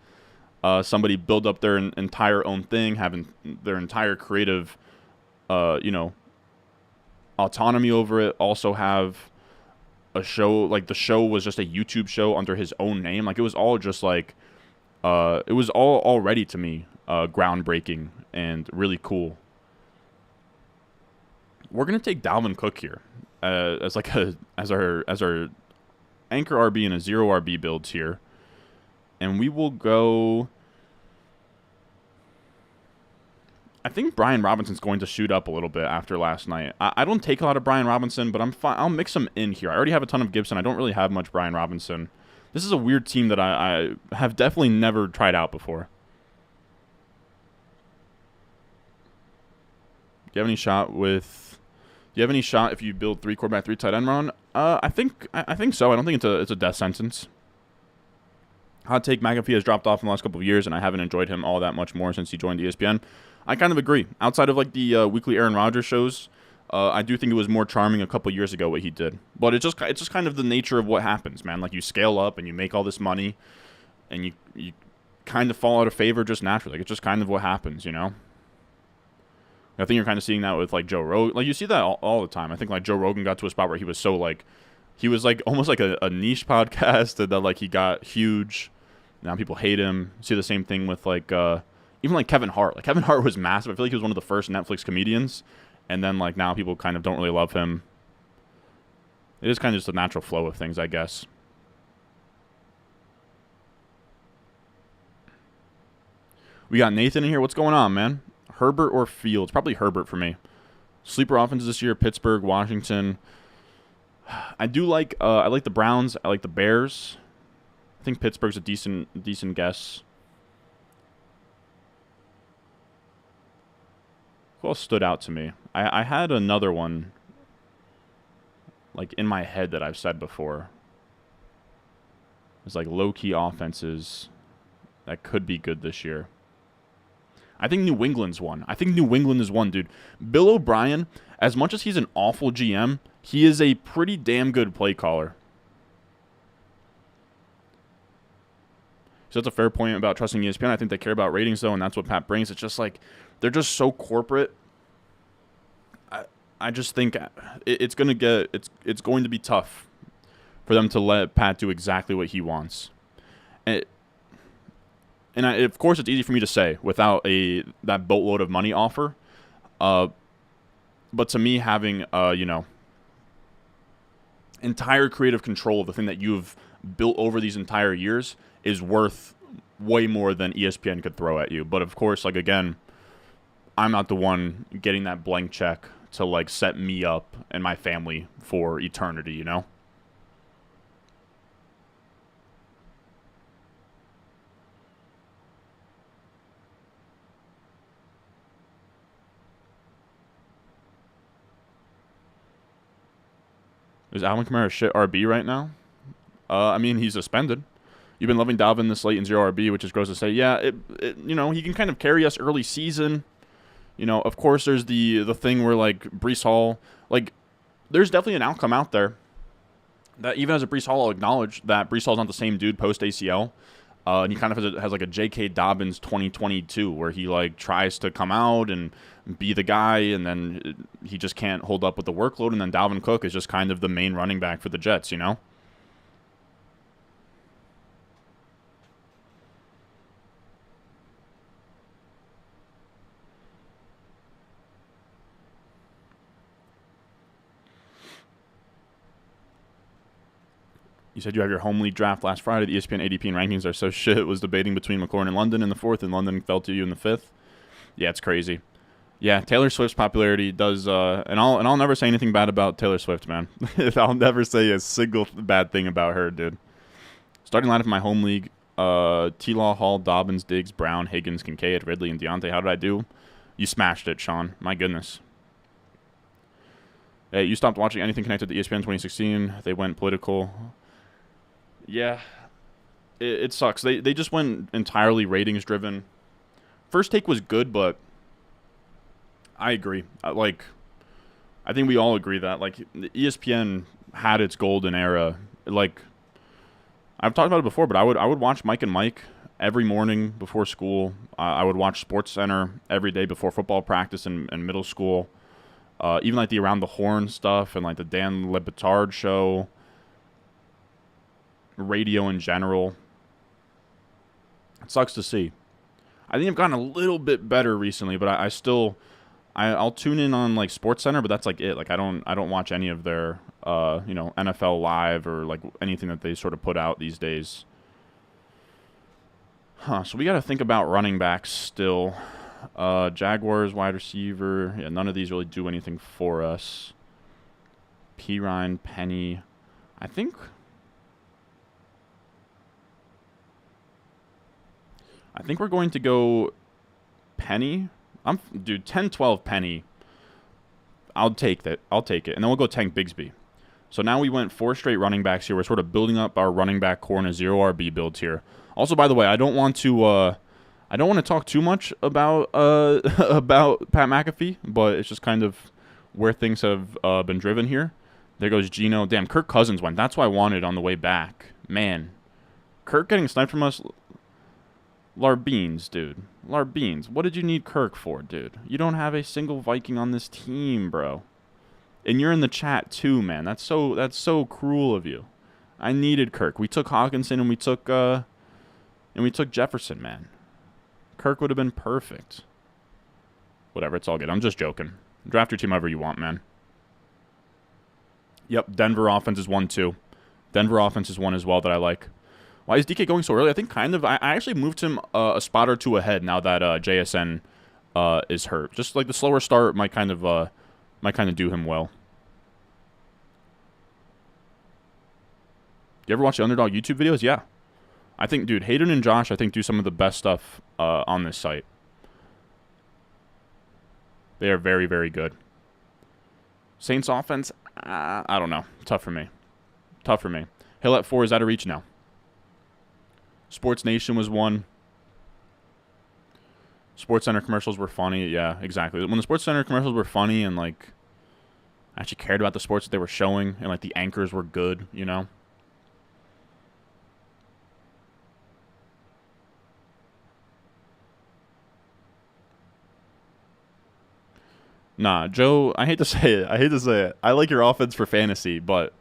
somebody build up their entire own thing, having their entire creative, autonomy over it. Also have a show, like the show was just a YouTube show under his own name. Like it was all just like, it was all already to me groundbreaking and really cool. We're gonna take Dalvin Cook here as our anchor RB in a 0 RB builds here, and we will go. I think Brian Robinson's going to shoot up a little bit after last night. I don't take a lot of Brian Robinson, but I'm fine. I'll mix him in here. I already have a ton of Gibson. I don't really have much Brian Robinson. This is a weird team that I have definitely never tried out before. Do you have any shot if you build 3 quarterback, 3 tight end run? I think so. I don't think it's a death sentence. Hot take: McAfee has dropped off in the last couple of years, and I haven't enjoyed him all that much more since he joined ESPN. I kind of agree. Outside of like the weekly Aaron Rodgers shows, I do think it was more charming a couple years ago what he did. But it's just kind of the nature of what happens, man. Like you scale up and you make all this money, and you kind of fall out of favor just naturally. Like it's just kind of what happens, I think you're kind of seeing that with like Joe Rogan. Like you see that all the time. I think like Joe Rogan got to a spot where he was almost like a niche podcast, and then like he got huge. Now people hate him. You see the same thing with like even like Kevin Hart. Like Kevin Hart was massive. I feel like he was one of the first Netflix comedians, and then like now people kind of don't really love him. It is kind of just the natural flow of things, I guess. We got Nathan in here. What's going on, man? Herbert or Fields? Probably Herbert for me. Sleeper offenses this year: Pittsburgh, Washington. I like the Browns. I like the Bears. I think Pittsburgh's a decent guess. Who else stood out to me? I had another one like in my head that I've said before. It's like low-key offenses that could be good this year. I think New England's one. I think New England is one, dude. Bill O'Brien, as much as he's an awful GM, he is a pretty damn good play caller. So that's a fair point about trusting ESPN. I think they care about ratings, though, and that's what Pat brings. It's just like they're just so corporate. I just think it's going to be tough for them to let Pat do exactly what he wants. Of course, it's easy for me to say without that boatload of money offer. But to me, having entire creative control of the thing that you've built over these entire years is worth way more than ESPN could throw at you. But of course, like again, I'm not the one getting that blank check to like set me up and my family for eternity, Is Alvin Kamara a shit RB right now? I mean, he's suspended. You've been loving Dalvin this late in 0 RB, which is gross to say. Yeah, he can kind of carry us early season. Of course, there's the thing where, like, Breece Hall, like, there's definitely an outcome out there that even as a Breece Hall, I'll acknowledge that Breece Hall's not the same dude post-ACL. And he kind of has like a J.K. Dobbins 2022 where he, like, tries to come out and be the guy, and then he just can't hold up with the workload, and then Dalvin Cook is just kind of the main running back for the Jets, You said you have your home league draft last Friday. The ESPN ADP and rankings are so shit. Was debating between McLaurin and London in the 4th, and London fell to you in the 5th. Yeah, it's crazy. Yeah, Taylor Swift's popularity does, and I'll never say anything bad about Taylor Swift, man. I'll never say a single bad thing about her, dude. Starting lineup in my home league: T-Law, Hall, Dobbins, Diggs, Brown, Higgins, Kincaid, Ridley, and Deontay. How did I do? You smashed it, Sean. My goodness. Hey, you stopped watching anything connected to ESPN 2016. They went political. Yeah, it sucks. They just went entirely ratings driven. First Take was good, but I agree. I think we all agree that ESPN had its golden era. Like, I've talked about it before, but I would watch Mike and Mike every morning before school. I would watch Sports Center every day before football practice in middle school. Even like the Around the Horn stuff and like the Dan Le Batard show. Radio in general. It sucks to see. I think I've gotten a little bit better recently, but I'll tune in on like Sports Center, but that's like it. Like I don't watch any of their NFL Live or like anything that they sort of put out these days. So we got to think about running backs still. Jaguars wide receiver. Yeah, none of these really do anything for us. Pirine, Penny. I think we're going to go Penny. Dude, 10-12 Penny. I'll take that. I'll take it. And then we'll go Tank Bigsby. So now we went 4 straight running backs here. We're sort of building up our running back core in a 0 RB build here. Also, by the way, I don't want to talk too much about about Pat McAfee, but it's just kind of where things have been driven here. There goes Geno. Damn, Kirk Cousins went. That's what I wanted on the way back. Man, Kirk getting sniped from us. Larbeans, dude. Larbeans. What did you need Kirk for, dude? You don't have a single Viking on this team, bro. And you're in the chat too, man. That's so cruel of you. I needed Kirk. We took Hawkinson and we took Jefferson, man. Kirk would have been perfect. Whatever, it's all good. I'm just joking. Draft your team however you want, man. Yep, Denver offense is 1 too. Denver offense is 1 as well that I like. Why is DK going so early? I think kind of. I actually moved him a spot or 2 ahead now that JSN is hurt. Just like the slower start might kind of do him well. You ever watch the Underdog YouTube videos? Yeah. I think, dude, Hayden and Josh, I think, do some of the best stuff on this site. They are very, very good. Saints offense, I don't know. Tough for me. Hill at 4, is out of reach now. Sports Nation was 1. Sports Center commercials were funny. Yeah, exactly. When the Sports Center commercials were funny and, like, I actually cared about the sports that they were showing and, like, the anchors were good, you know? Nah, Joe, I hate to say it. I like your offense for fantasy, but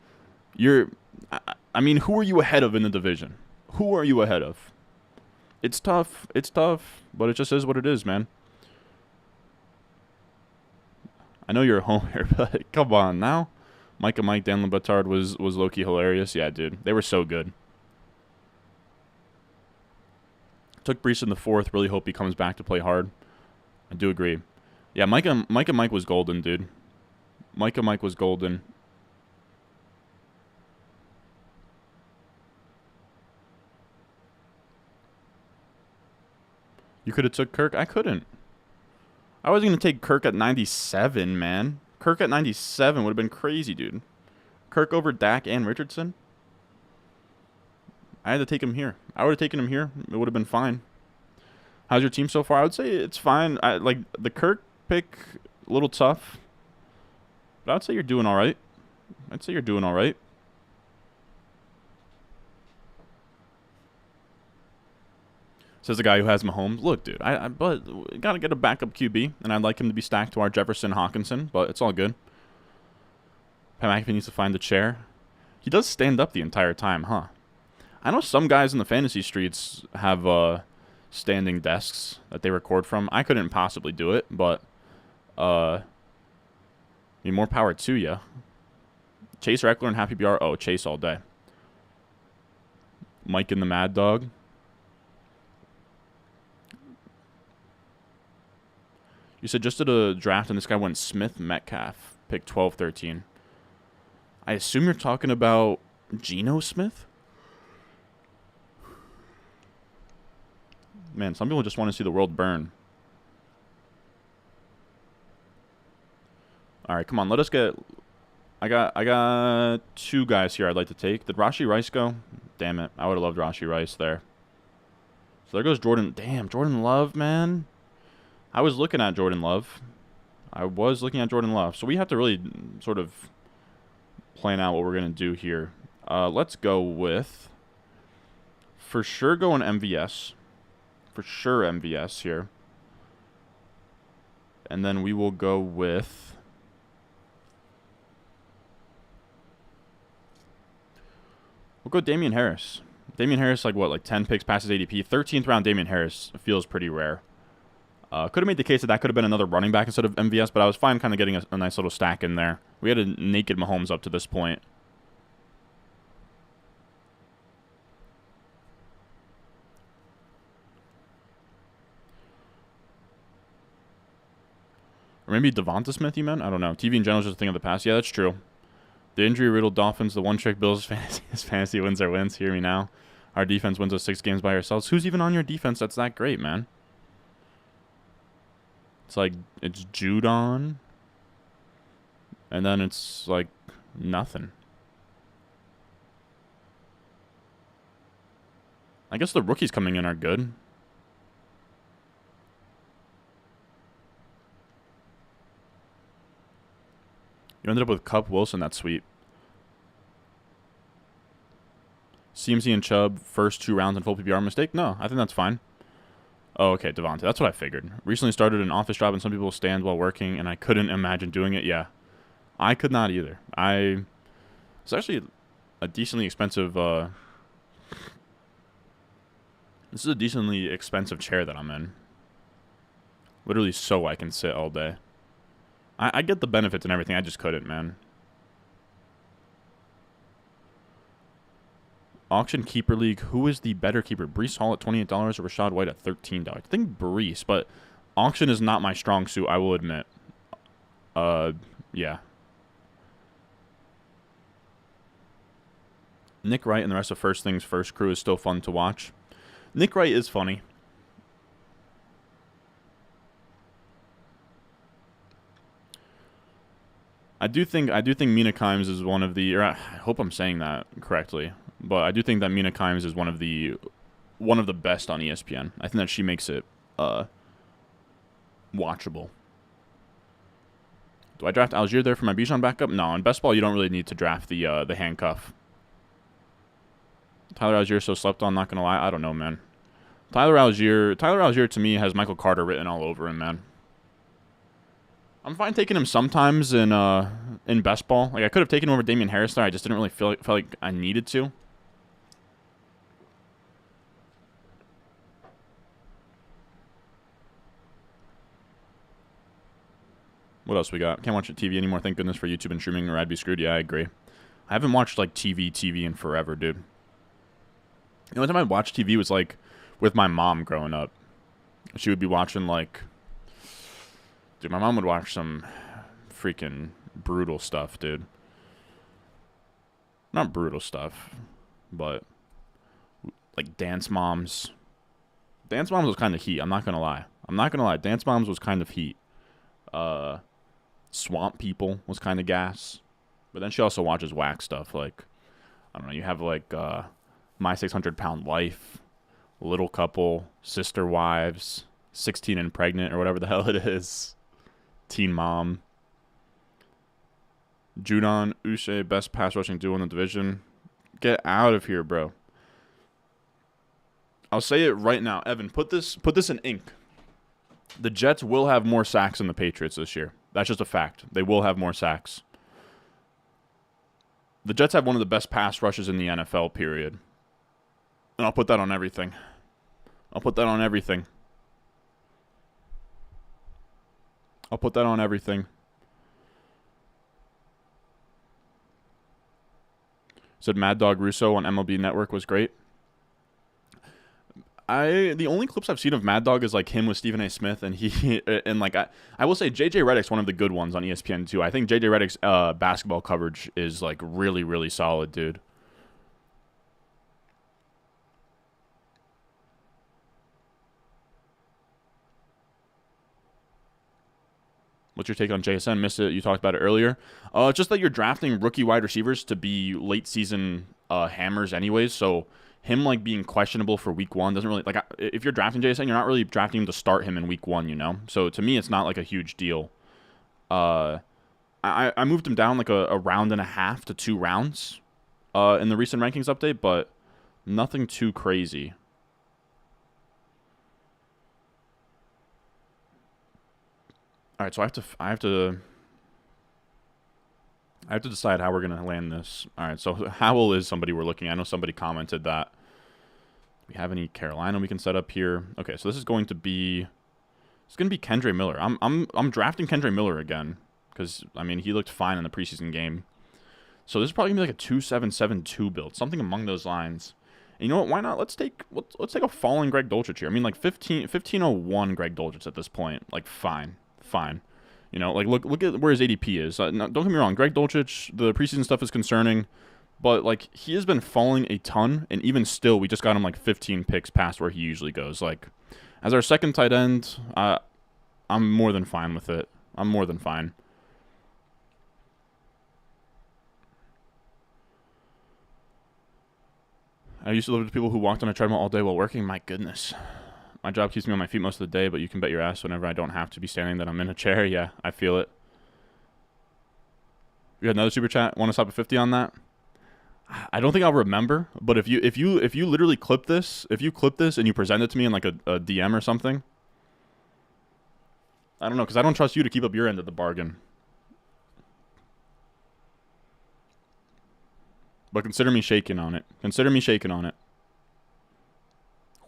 I mean, who are you ahead of in the division? Who are you ahead of? It's tough, but it just is what it is, man. I know you're a homer, but come on now. Mike and Mike, Dan Le Batard was low-key hilarious. Yeah, dude. They were so good. Took Brees in the 4th. Really hope he comes back to play hard. I do agree. Yeah, Mike and Mike was golden, dude. Mike and Mike was golden. You could have took Kirk. I couldn't. I was going to take Kirk at 97, man. Kirk at 97 would have been crazy, dude. Kirk over Dak and Richardson. I had to take him here. I would have taken him here. It would have been fine. How's your team so far? I would say it's fine. I like the Kirk pick, a little tough. But I'd say you're doing all right. Says the guy who has Mahomes. Look, dude, but we got to get a backup QB, and I'd like him to be stacked to our Jefferson Hawkinson, but it's all good. Pat McAfee needs to find the chair. He does stand up the entire time, huh? I know some guys in the fantasy streets have standing desks that they record from. I couldn't possibly do it, but more power to you. Chase or Eckler and Happy BR? Oh, Chase all day. Mike and the Mad Dog. You said just did a draft and this guy went Smith Metcalf, pick 12, 13. I assume you're talking about Geno Smith? Man, some people just want to see the world burn. All right, come on. Let us get... I got 2 guys here I'd like to take. Did Rashee Rice go? Damn it. I would have loved Rashee Rice there. So there goes Jordan. Damn, Jordan Love, man. I was looking at Jordan Love. So we have to really sort of plan out what we're going to do here. Let's go with... For sure going MVS. For sure MVS here. And then we will go with... We'll go Damian Harris. Damian Harris, like 10 picks past his ADP. 13th round Damian Harris feels pretty rare. Could have made the case that could have been another running back instead of MVS, but I was fine kind of getting a nice little stack in there. We had a naked Mahomes up to this point. Or maybe Devonta Smith, you meant? I don't know. TV in general is just a thing of the past. Yeah, that's true. The injury-riddled Dolphins, the one-trick Bills, fantasy wins our wins. Hear me now. Our defense wins us 6 games by ourselves. Who's even on your defense that's that great, man? It's like, it's Judon. And then it's like nothing. I guess the rookies coming in are good. You ended up with Kupp, Wilson. That's sweet. CMC and Chubb, first 2 rounds in full PPR mistake? No, I think that's fine. Oh, okay, Devonta. That's what I figured. Recently started an office job, and some people stand while working, and I couldn't imagine doing it. Yeah, I could not either. It's actually a decently expensive... This is a decently expensive chair that I'm in. Literally so I can sit all day. I get the benefits and everything. I just couldn't, man. Auction Keeper League. Who is the better keeper? Breece Hall at $28 or Rachaad White at $13? I think Breece, but auction is not my strong suit, I will admit. Yeah. Nick Wright and the rest of First Things First crew is still fun to watch. Nick Wright is funny. I do think Mina Kimes is one of the, or I hope I'm saying that correctly, but I do think that Mina Kimes is one of the best on ESPN. I think that she makes it watchable. Do I draft Algier there for my Bijan backup? No, in best ball you don't really need to draft the handcuff. Tyler Algier so slept on, not gonna lie. I don't know, man. Tyler Algier to me has Michael Carter written all over him, man. I'm fine taking him sometimes in best ball. Like I could have taken him over Damian Harris there. I just didn't really felt like I needed to. What else we got? Can't watch TV anymore. Thank goodness for YouTube and streaming, or I'd be screwed. Yeah, I agree. I haven't watched like TV in forever, dude. The only time I watched TV was like with my mom growing up. She would be watching like. Dude, my mom would watch some freaking brutal stuff, dude. Not brutal stuff, but like Dance Moms. Dance Moms was kind of heat. I'm not gonna lie. Dance Moms was kind of heat. Swamp People was kind of gas. But then she also watches whack stuff. Like, I don't know, you have like My 600 Pound Life, Little Couple, Sister Wives, 16 and Pregnant, or whatever the hell it is. Teen Mom. Judon, Uche, best pass rushing duo in the division. Get out of here, bro. I'll say it right now. Evan, put this in ink. The Jets will have more sacks than the Patriots this year. That's just a fact. They will have more sacks. The Jets have one of the best pass rushes in the NFL, period. And I'll put that on everything. Said Mad Dog Russo on MLB Network was great. The only clips I've seen of Mad Dog is like him with Stephen A. Smith, and he and like I will say JJ Redick's one of the good ones on ESPN too. I think JJ Redick's basketball coverage is like really, really solid, dude. What's your take on JSN? Missed it. You talked about it earlier. Just that you're drafting rookie wide receivers to be late season hammers, anyways. So him like being questionable for week 1 doesn't really like. If you're drafting JSN, you're not really drafting him to start him in week 1, you know. So to me, it's not like a huge deal. I moved him down like a round and a half to 2 rounds in the recent rankings update, but nothing too crazy. All right, so I have to decide how we're gonna land this. All right, so Howell is somebody we're looking at. I know somebody commented that. Do we have any Carolina we can set up here? Okay, so this is going to be Kendre Miller. I'm drafting Kendre Miller again because I mean he looked fine in the preseason game. So this is probably gonna be like a 2-7-7-2 build, something among those lines. And you know what? Why not? Let's take a falling Greg Dulcich here. I mean like 1501 Greg Dulcich at this point. Like fine. You know, like look at where his ADP is. Don't get me wrong, Greg Dulcich, the preseason stuff is concerning, but like he has been falling a ton, and even still, we just got him like 15 picks past where he usually goes. Like as our second tight end, I'm more than fine with it. I'm more than fine. I used to live with people who walked on a treadmill all day while working. My goodness. My job keeps me on my feet most of the day, but you can bet your ass whenever I don't have to be standing that I'm in a chair. Yeah, I feel it. You had another super chat. Want to stop at 50 on that? I don't think I'll remember, but if you literally clip this, and you present it to me in like a DM or something, I don't know, because I don't trust you to keep up your end of the bargain. But consider me shaking on it.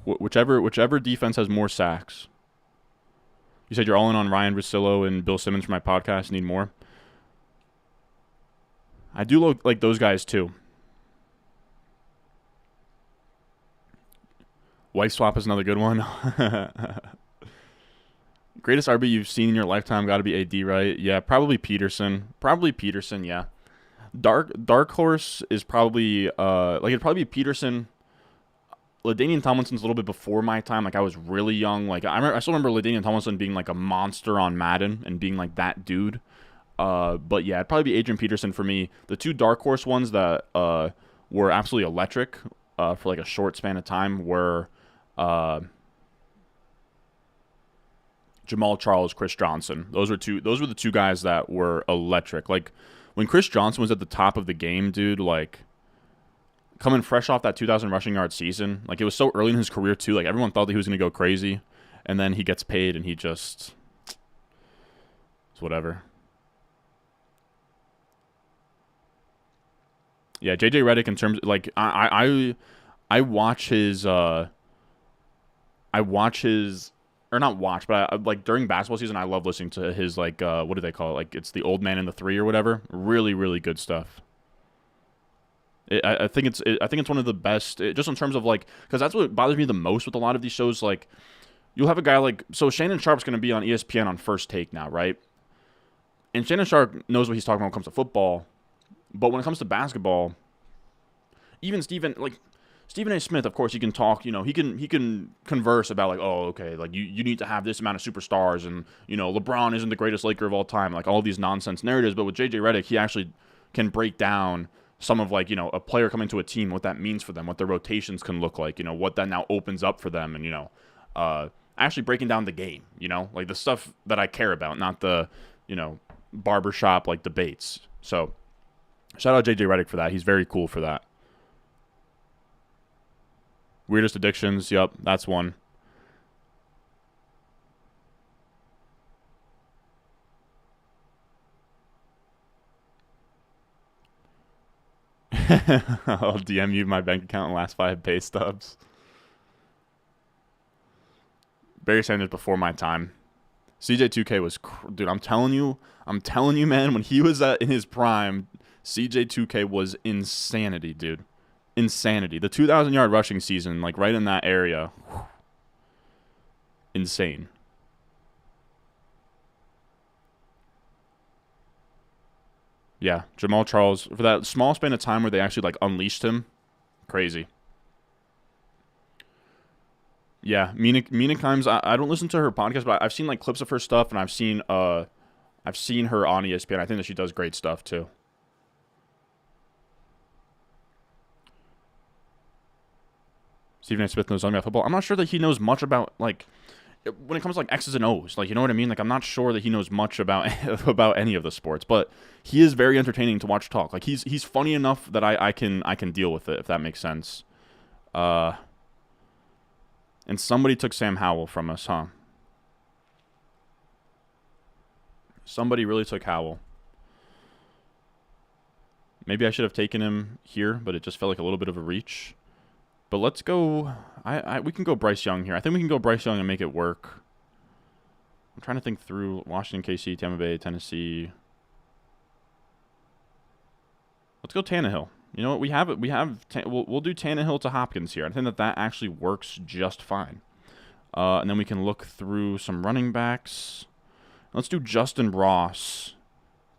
Whichever defense has more sacks. You said you're all in on Ryan Russillo and Bill Simmons for my podcast. Need more? I do look like those guys too. Wife swap is another good one. Greatest RB you've seen in your lifetime got to be AD, right? Yeah, probably Peterson. Yeah. Dark horse is probably it'd probably be Peterson. LaDainian Tomlinson's a little bit before my time. Like I was really young. Like I still remember LaDainian Tomlinson being like a monster on Madden and being like that dude. But yeah, it'd probably be Adrian Peterson for me. The two dark horse ones that were absolutely electric for like a short span of time were Jamal Charles, Chris Johnson. Those were the two guys that were electric. Like when Chris Johnson was at the top of the game, dude, like coming fresh off that 2,000 rushing yard season, like it was so early in his career too. Like everyone thought that he was going to go crazy, and then he gets paid and he just it's whatever. Yeah, JJ Redick in terms like I watch his or not watch, but I, like during basketball season, I love listening to his like what do they call it? Like it's the Old Man in the Three or whatever. Really, really good stuff. I think it's one of the best, just in terms of like, because that's what bothers me the most with a lot of these shows. Like, you'll have a guy like, so Shannon Sharp's going to be on ESPN on First Take now, right? And Shannon Sharp knows what he's talking about when it comes to football, but when it comes to basketball, even Stephen A. Smith, of course, he can talk. You know, he can converse about like, oh, okay, like you need to have this amount of superstars, and you know, LeBron isn't the greatest Laker of all time, like all these nonsense narratives. But with JJ Redick, he actually can break down some of like, you know, a player coming to a team, what that means for them, what their rotations can look like, you know, what that now opens up for them, and you know, actually breaking down the game, you know, like the stuff that I care about, not the, you know, barbershop like debates. So shout out JJ Redick for that. He's very cool for that. Weirdest addictions, yep, that's one. I'll DM you my bank account and last 5 pay stubs. Barry Sanders before my time. CJ2K was, dude, I'm telling you, man, when he was in his prime, CJ2K was insanity, dude. insanity. The 2,000-yard rushing season, like right in that area, insane. Yeah, Jamal Charles, for that small span of time where they actually like unleashed him, crazy. Yeah, Mina Kimes, I don't listen to her podcast, but I've seen like clips of her stuff, and I've seen her on ESPN. I think that she does great stuff too. Stephen A. Smith knows something about football. I'm not sure that he knows much about like when it comes to like X's and O's. Like, you know what I mean? Like, I'm not sure that he knows much about about any of the sports, but he is very entertaining to watch talk. Like, he's funny enough that I can deal with it, if that makes sense. And somebody took Sam Howell from us, huh? Somebody really took Howell. Maybe I should have taken him here, but it just felt like a little bit of a reach. But let's go. We can go Bryce Young here. I think we can go Bryce Young and make it work. I'm trying to think through Washington, KC, Tampa Bay, Tennessee. Let's go Tannehill. You know what? We'll do Tannehill to Hopkins here. I think that actually works just fine. And then we can look through some running backs. Let's do Justin Ross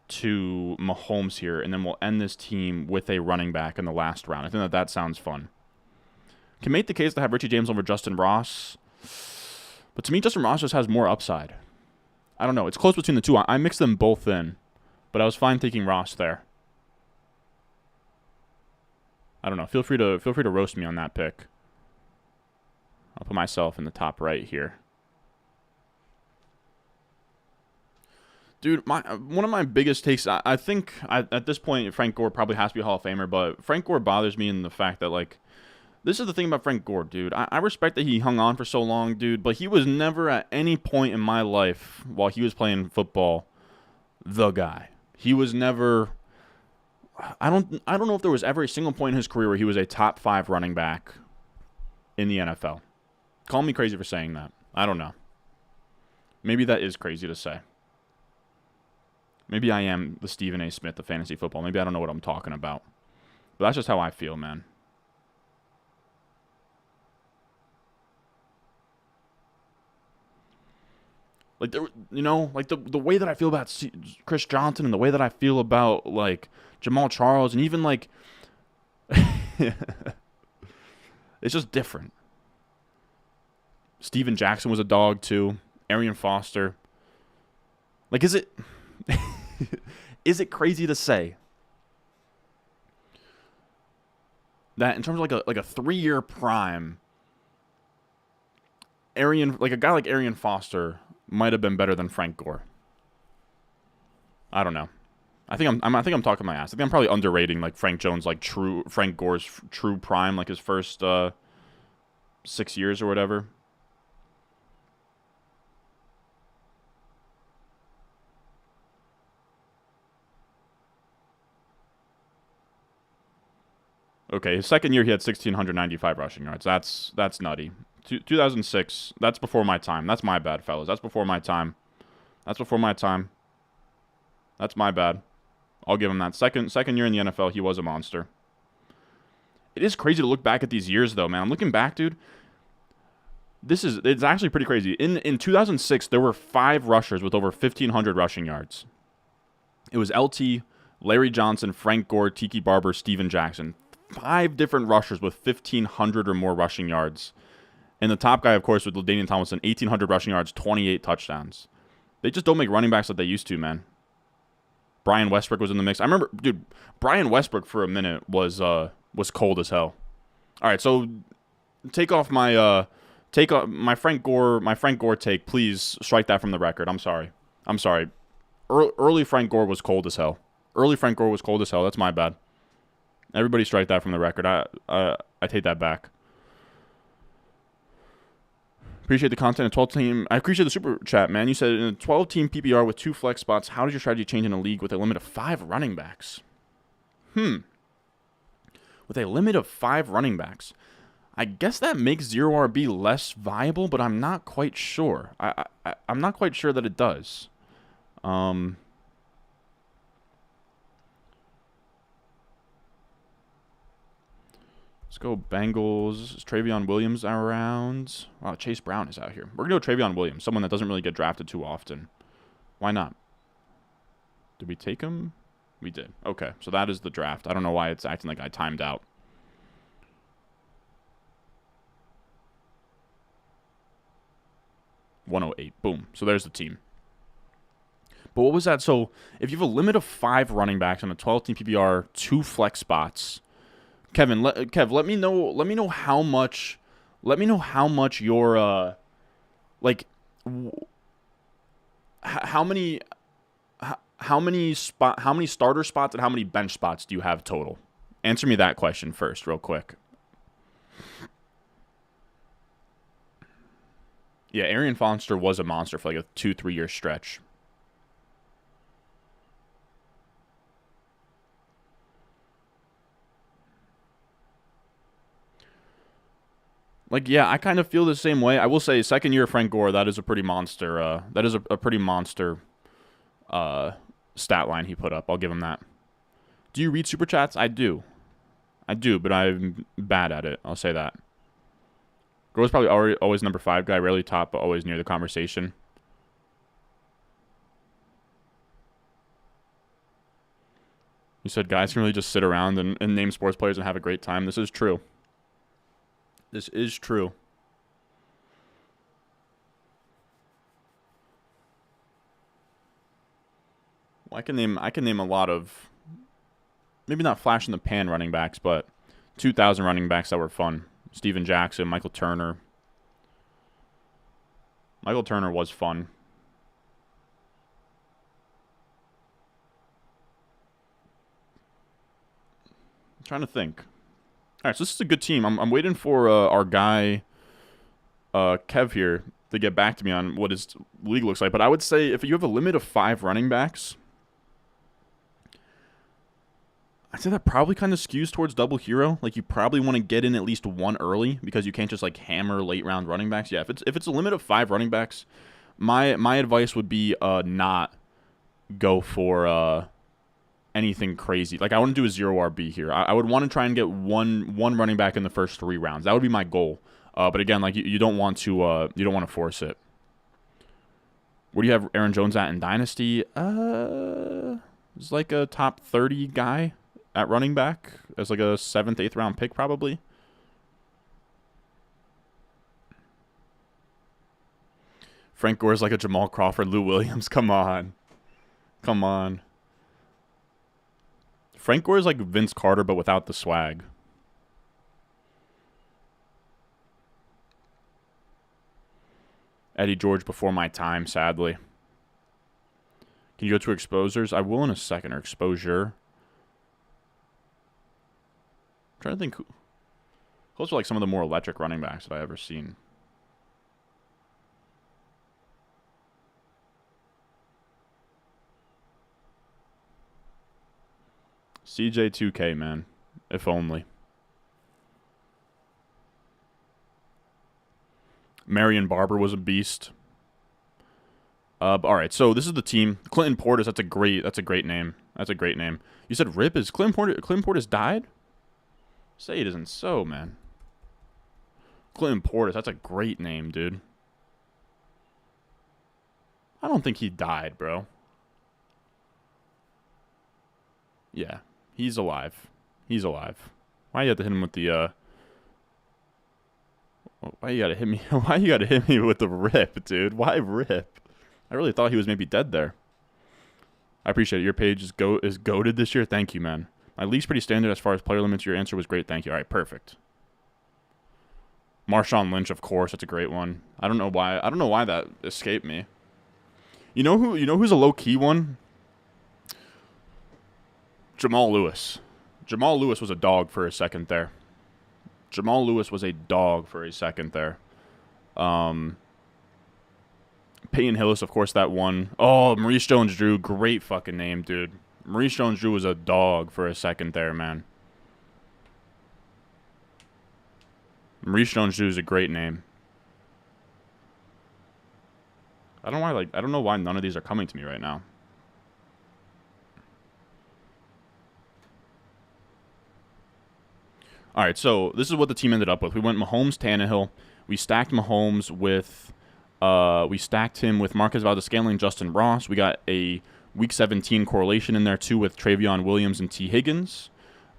to Mahomes here, and then we'll end this team with a running back in the last round. I think that sounds fun. Can make the case to have Richie James over Justin Ross, but to me, Justin Ross just has more upside. I don't know. It's close between the two. I mixed them both in, but I was fine taking Ross there. I don't know. Feel free to roast me on that pick. I'll put myself in the top right here. Dude, one of my biggest takes, I think at this point, Frank Gore probably has to be a Hall of Famer, but Frank Gore bothers me in the fact that, like, this is the thing about Frank Gore, dude. I respect that he hung on for so long, dude, but he was never at any point in my life while he was playing football the guy. He was never... I don't know if there was ever a single point in his career where he was a top 5 running back in the NFL. Call me crazy for saying that. I don't know. Maybe that is crazy to say. Maybe I am the Stephen A. Smith of fantasy football. Maybe I don't know what I'm talking about. But that's just how I feel, man. Like, the way that I feel about Chris Johnson and the way that I feel about, like, Jamal Charles and even, like, it's just different. Steven Jackson was a dog, too. Arian Foster. Like, is it crazy to say that in terms of, like a 3-year prime, a guy like Arian Foster might have been better than Frank Gore? I don't know. I think I'm talking my ass. I think I'm probably underrating like Frank Gore's true prime, like his first 6 years or whatever. Okay, his second year he had 1,695 rushing yards. That's nutty. 2006. That's before my time. That's my bad, fellas. That's before my time. That's my bad. I'll give him that. Second year in the NFL, he was a monster. It is crazy to look back at these years, though, man. I'm looking back, dude. It's actually pretty crazy. In 2006, there were 5 rushers with over 1,500 rushing yards. It was LT, Larry Johnson, Frank Gore, Tiki Barber, Steven Jackson. 5 different rushers with 1,500 or more rushing yards. And the top guy, of course, was LaDainian Tomlinson, 1,800 rushing yards, 28 touchdowns. They just don't make running backs like they used to, man. Brian Westbrook was in the mix. I remember, dude, Brian Westbrook for a minute was cold as hell. All right, so take off my Frank Gore take. Please strike that from the record. I'm sorry. Early Frank Gore was cold as hell. That's my bad. Everybody strike that from the record. I take that back. Appreciate the content of 12-team. I appreciate the super chat, man. You said in a 12-team PPR with 2 flex spots, how does your strategy change in a league with a limit of 5 running backs? With a limit of 5 running backs, I guess that makes 0 RB less viable, but I'm not quite sure. I'm not quite sure that it does. go Bengals. Is Travion Williams around? Wow, Chase Brown is out here. We're going to go Travion Williams, someone that doesn't really get drafted too often. Why not? Did we take him? We did. Okay, so that is the draft. I don't know why it's acting like I timed out. $108. Boom. So there's the team. But what was that? So if you have a limit of 5 running backs on a 12-team PPR, 2 flex spots, Kevin, Kev, let me know how much. Let me know how much your like how many starter spots and how many bench spots do you have total? Answer me that question first, real quick. Yeah, Arian Foster was a monster for like a 2-3 year stretch. Like, yeah, I kind of feel the same way. I will say, second year of Frank Gore, that is a pretty monster. That is a pretty monster stat line he put up. I'll give him that. Do you read Super Chats? I do, but I'm bad at it. I'll say that. Gore's probably always number 5 guy, rarely top, but always near the conversation. You said guys can really just sit around and name sports players and have a great time. This is true. This is true. Well, I can name a lot of, maybe not flash in the pan running backs, but 2000 running backs that were fun. Steven Jackson, Michael Turner. Michael Turner was fun. I'm trying to think. All right, so this is a good team. I'm waiting for our guy, Kev here, to get back to me on what his league looks like. But I would say if you have a limit of 5 running backs, I'd say that probably kind of skews towards double hero. Like, you probably want to get in at least 1 early because you can't just like hammer late round running backs. Yeah, if it's a limit of 5 running backs, my advice would be not go for anything crazy. Like, I wouldn't do a 0 RB here. I would want to try and get one running back in the first 3 rounds. That would be my goal. But again, like you don't want to force it. Where do you have Aaron Jones at in Dynasty? It's like a top 30 guy at running back as like a 7th, 8th round pick probably. Frank Gore's like a Jamal Crawford, Lou Williams. Come on. Frank Gore is like Vince Carter, but without the swag. Eddie George before my time, sadly. Can you go to exposures? I will in a second. Or exposure. I'm trying to think. Those are like some of the more electric running backs that I've ever seen. CJ2K, man. If only. Marion Barber was a beast. All right, so this is the team. Clinton Portis, that's a great name. That's a great name. You said Rip is Clinton Portis died? Say it isn't so, man. Clinton Portis, that's a great name, dude. I don't think he died, bro. Yeah. He's alive. Why you have to hit him with the why you gotta hit me? Why you gotta hit me with the rip, dude? Why rip? I really thought he was maybe dead there. I appreciate it. Your page is goated this year. Thank you, man. My league's pretty standard as far as player limits. Your answer was great. Thank you. All right, perfect. Marshawn Lynch, of course. That's a great one. I don't know why that escaped me. You know who's a low key one? Jamal Lewis. Jamal Lewis was a dog for a second there. Peyton Hillis, of course, that one. Oh, Maurice Jones-Drew. Great fucking name, dude. Maurice Jones-Drew was a dog for a second there, man. Maurice Jones-Drew is a great name. I don't know why none of these are coming to me right now. All right, so this is what the team ended up with. We went Mahomes, Tannehill. We stacked Mahomes with, we stacked him with Marquez Valdez-Scantling, Justin Ross. We got a Week 17 correlation in there too with Travion Williams and T. Higgins.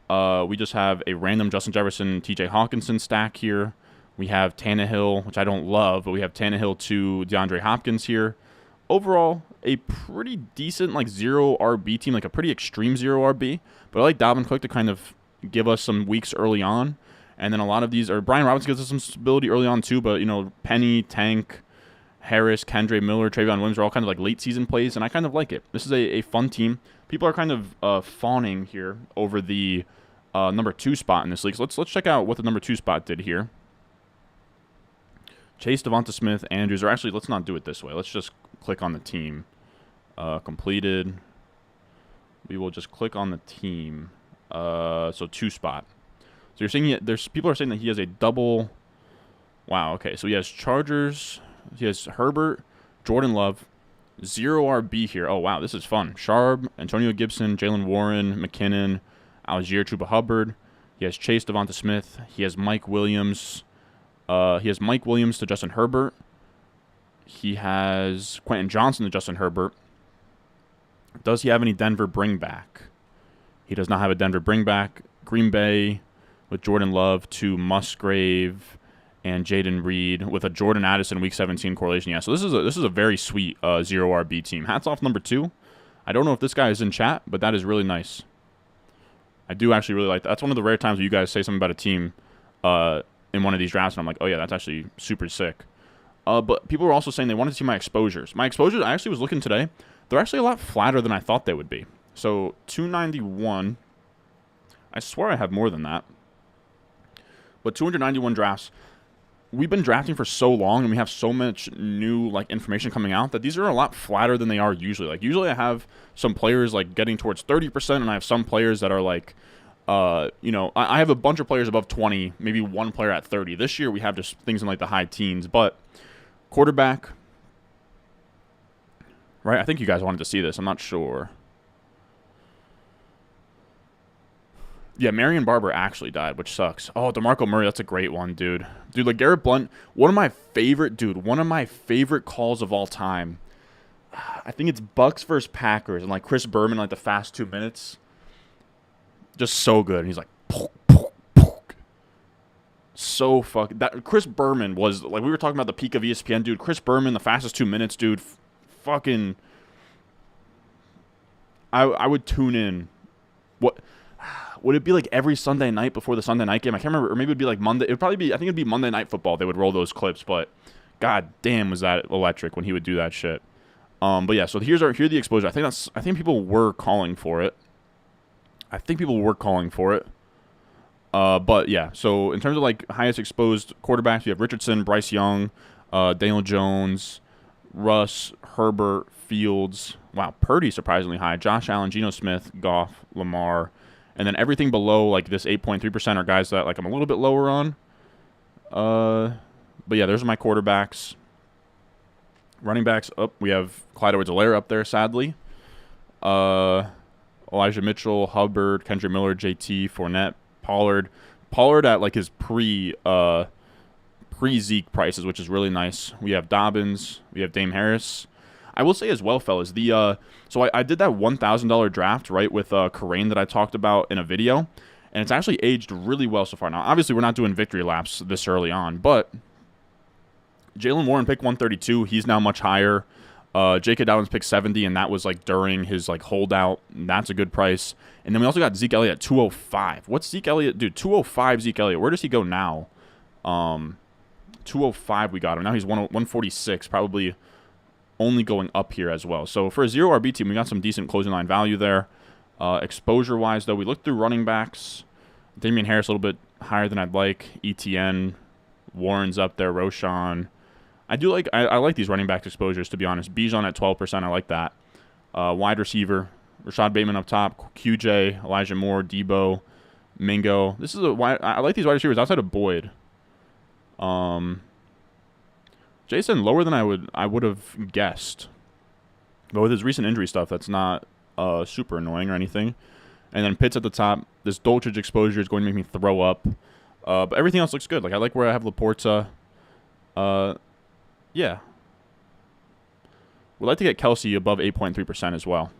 We just have a random Justin Jefferson, T.J. Hawkinson stack here. We have Tannehill, which I don't love, but we have Tannehill to DeAndre Hopkins here. Overall, a pretty decent like 0 RB team, like a pretty extreme 0 RB. But I like Dalvin Cook to kind of give us some weeks early on. And then a lot of these, or Brian Robinson gives us some stability early on too, but, you know, Penny, Tank, Harris, Kendre Miller, Travion Williams are all kind of like late season plays, and I kind of like it. This is a fun team. People are kind of fawning here over the number 2 spot in this league. So let's check out what the number 2 spot did here. Chase, Devonta Smith, Andrews, or actually let's not do it this way. Let's just click on the team. Completed. We will just click on the team. So 2 spot. So you're saying there's people are saying that he has a double. Wow. Okay. So he has Chargers. He has Herbert, Jordan Love, 0 RB here. Oh wow, this is fun. Sharp, Antonio Gibson, Jalen Warren, McKinnon, Algier Chuba Hubbard. He has Chase, Devonta Smith. He has Mike Williams. He has Mike Williams to Justin Herbert. He has Quentin Johnson to Justin Herbert. Does he have any Denver bring back? He does not have a Denver bring back. Green Bay with Jordan Love to Musgrave and Jaden Reed with a Jordan Addison Week 17 correlation. Yeah, so this is a very sweet 0 RB team. Hats off number 2. I don't know if this guy is in chat, but that is really nice. I do actually really like that. That's one of the rare times where you guys say something about a team in one of these drafts, and I'm like, oh yeah, that's actually super sick. But people were also saying they wanted to see my exposures. My exposures, I actually was looking today. They're actually a lot flatter than I thought they would be. So 291. I swear I have more than that. But 291 drafts. We've been drafting for so long, and we have so much new like information coming out that these are a lot flatter than they are usually. Like usually I have some players like getting towards 30%, and I have some players that are like, you know, I have a bunch of players above 20, maybe one player at 30. This year we have just things in like the high teens. But quarterback, right? I think you guys wanted to see this. I'm not sure. Yeah, Marion Barber actually died, which sucks. Oh, DeMarco Murray, that's a great one, dude. Dude, like Garrett Blunt, one of my favorite calls of all time. I think it's Bucks versus Packers, and like Chris Berman, like the fast 2 minutes. Just so good. And he's like, poke, poke, poke. So fucking. That Chris Berman was, like, we were talking about the peak of ESPN, dude. Chris Berman, the fastest 2 minutes, dude. Fucking. I would tune in. What. Would it be like every Sunday night before the Sunday night game? I can't remember. Or maybe it would be like Monday. It would probably be, I think it would be Monday Night Football. They would roll those clips. But god damn, was that electric when he would do that shit. But yeah, so here's the exposure. I think people were calling for it. But yeah, so in terms of like highest exposed quarterbacks, you have Richardson, Bryce Young, Daniel Jones, Russ, Herbert, Fields. Wow, Purdy surprisingly high. Josh Allen, Geno Smith, Goff, Lamar. And then everything below like this 8.3% are guys that like I'm a little bit lower on. But yeah, there's my quarterbacks. Running backs up, we have Clyde Edwards-Helaire up there, sadly. Elijah Mitchell, Hubbard, Kendre Miller, JT, Fournette, Pollard. Pollard at like his pre-Zeke prices, which is really nice. We have Dobbins. We have Dame Harris. I will say as well, fellas, so I did that $1,000 draft, right, with Karain that I talked about in a video, and it's actually aged really well so far. Now, obviously, we're not doing victory laps this early on, but Jalen Warren picked 132. He's now much higher. J.K. Dobbins picked 70, and that was like during his like holdout. That's a good price. And then we also got Zeke Elliott at 205. What's Zeke Elliott? Dude, 205 Zeke Elliott. Where does he go now? 205 we got him. Now he's 146, probably only going up here as well. So for a 0 RB team, we got some decent closing line value there. Exposure-wise, though, we looked through running backs. Damian Harris a little bit higher than I'd like. ETN, Warren's up there, Roshan. I like these running back exposures, to be honest. Bijan at 12%, I like that. Wide receiver, Rashad Bateman up top, QJ, Elijah Moore, Debo, Mingo. I like these wide receivers outside of Boyd. Jason lower than I would have guessed, but with his recent injury stuff, that's not super annoying or anything. And then Pitts at the top. This Dolchich exposure is going to make me throw up. But everything else looks good. Like, I like where I have Laporta. Yeah. We'd like to get Kelsey above 8.3% as well.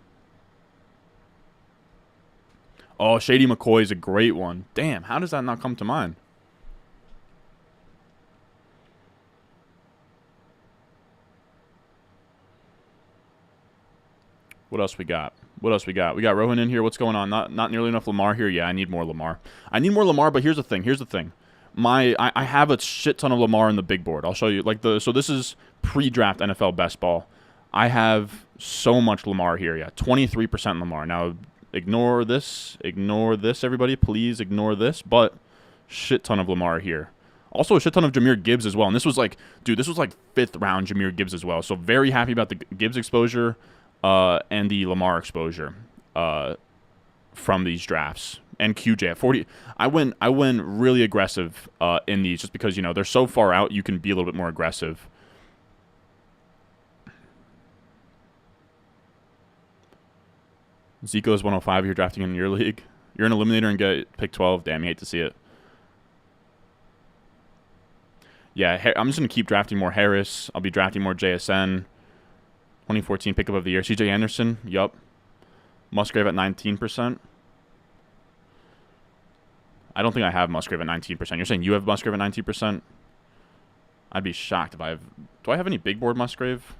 Oh, Shady McCoy is a great one. Damn, how does that not come to mind? What else we got? What else we got? We got Rohan in here. What's going on? Not nearly enough Lamar here. Yeah, I need more Lamar. I need more Lamar, but here's the thing. Here's the thing. I have a shit ton of Lamar in the big board. I'll show you. So this is pre-draft NFL best ball. I have so much Lamar here. Yeah, 23% Lamar. Now, ignore this, everybody. Please ignore this. But shit ton of Lamar here. Also a shit ton of Jahmyr Gibbs as well. And this was like, dude, this was like 5th round Jahmyr Gibbs as well. So very happy about the Gibbs exposure and the Lamar exposure from these drafts. And QJ at 40. I went really aggressive in these just because, you know, they're so far out, you can be a little bit more aggressive. Zico's 105. You're drafting in your league. You're an Eliminator and get pick 12. Damn, you hate to see it. Yeah, I'm just going to keep drafting more Harris. I'll be drafting more JSN. 2014 pickup of the year. CJ Anderson. Yup. Musgrave at 19%. I don't think I have Musgrave at 19%. You're saying you have Musgrave at 19%? I'd be shocked if I have... Do I have any big board Musgrave?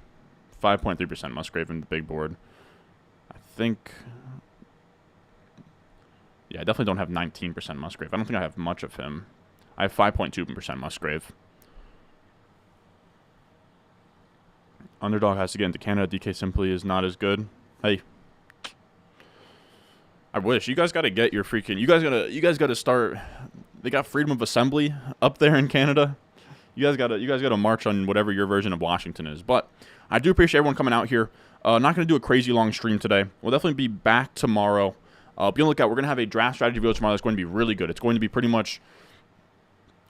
5.3% Musgrave in the big board. I think... Yeah, I definitely don't have 19% Musgrave. I don't think I have much of him. I have 5.2% Musgrave. Underdog has to get into Canada. DK simply is not as good. Hey. I wish. You guys got to get your freaking... You guys got to start... They got freedom of assembly up there in Canada. You guys got to march on whatever your version of Washington is. But I do appreciate everyone coming out here. Not going to do a crazy long stream today. We'll definitely be back tomorrow. Be on the lookout. We're going to have a draft strategy video tomorrow that's going to be really good. It's going to be pretty much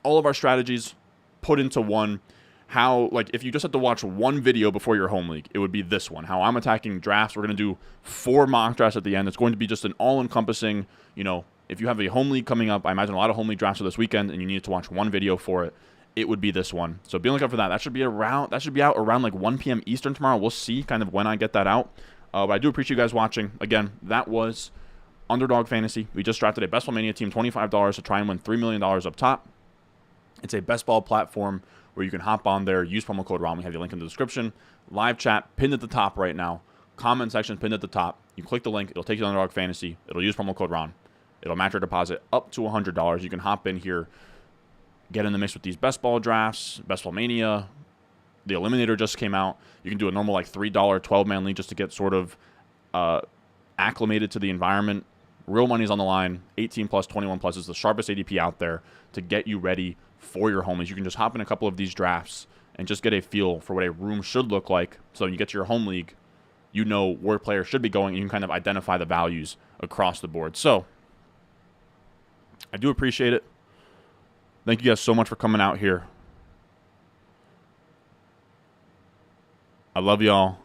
all of our strategies put into one. How, like, if you just have to watch one video before your home league, it would be this one. How I'm attacking drafts. We're going to do 4 mock drafts at the end. It's going to be just an all-encompassing, you know, if you have a home league coming up, I imagine a lot of home league drafts are this weekend, and you need to watch one video for it, it would be this one. So be on the lookout for that. That should be out around like 1 p.m. Eastern tomorrow. We'll see kind of when I get that out. But I do appreciate you guys watching. Again, that was Underdog Fantasy. We just drafted a Best Ball Mania team, $25 to try and win $3 million up top. It's a best ball platform where you can hop on there, use promo code RON. We have the link in the description. Live chat pinned at the top right now. Comment section pinned at the top. You click the link. It'll take you to Underdog Fantasy. It'll use promo code RON. It'll match your deposit up to $100. You can hop in here, get in the mix with these best ball drafts, Best Ball Mania. The Eliminator just came out. You can do a normal like $3 12-man league just to get sort of acclimated to the environment. Real money's on the line. 18 plus, 21 plus is the sharpest ADP out there to get you ready for your home leagues. You can just hop in a couple of these drafts and just get a feel for what a room should look like. So when you get to your home league, you know where players should be going, and you can kind of identify the values across the board. So I do appreciate it. Thank you guys so much for coming out here. I love y'all.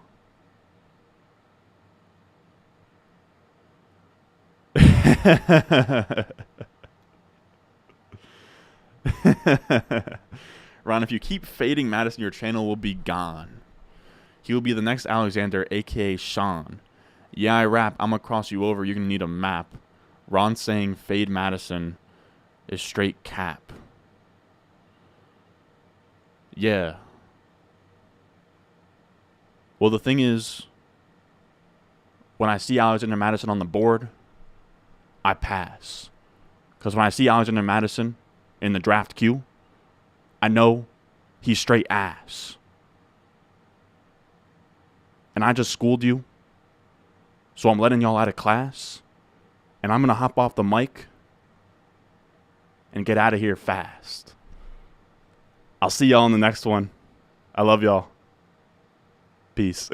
Ron, if you keep fading Madison, your channel will be gone. He will be the next Alexander, a.k.a. Sean. Yeah, I rap. I'm going to cross you over. You're going to need a map. Ron saying fade Madison is straight cap. Yeah. Well, the thing is, when I see Alexander Madison on the board, I pass. Because when I see Alexander Madison in the draft queue, I know he's straight ass. And I just schooled you, so I'm letting y'all out of class, and I'm going to hop off the mic and get out of here fast. I'll see y'all in the next one. I love y'all. Peace.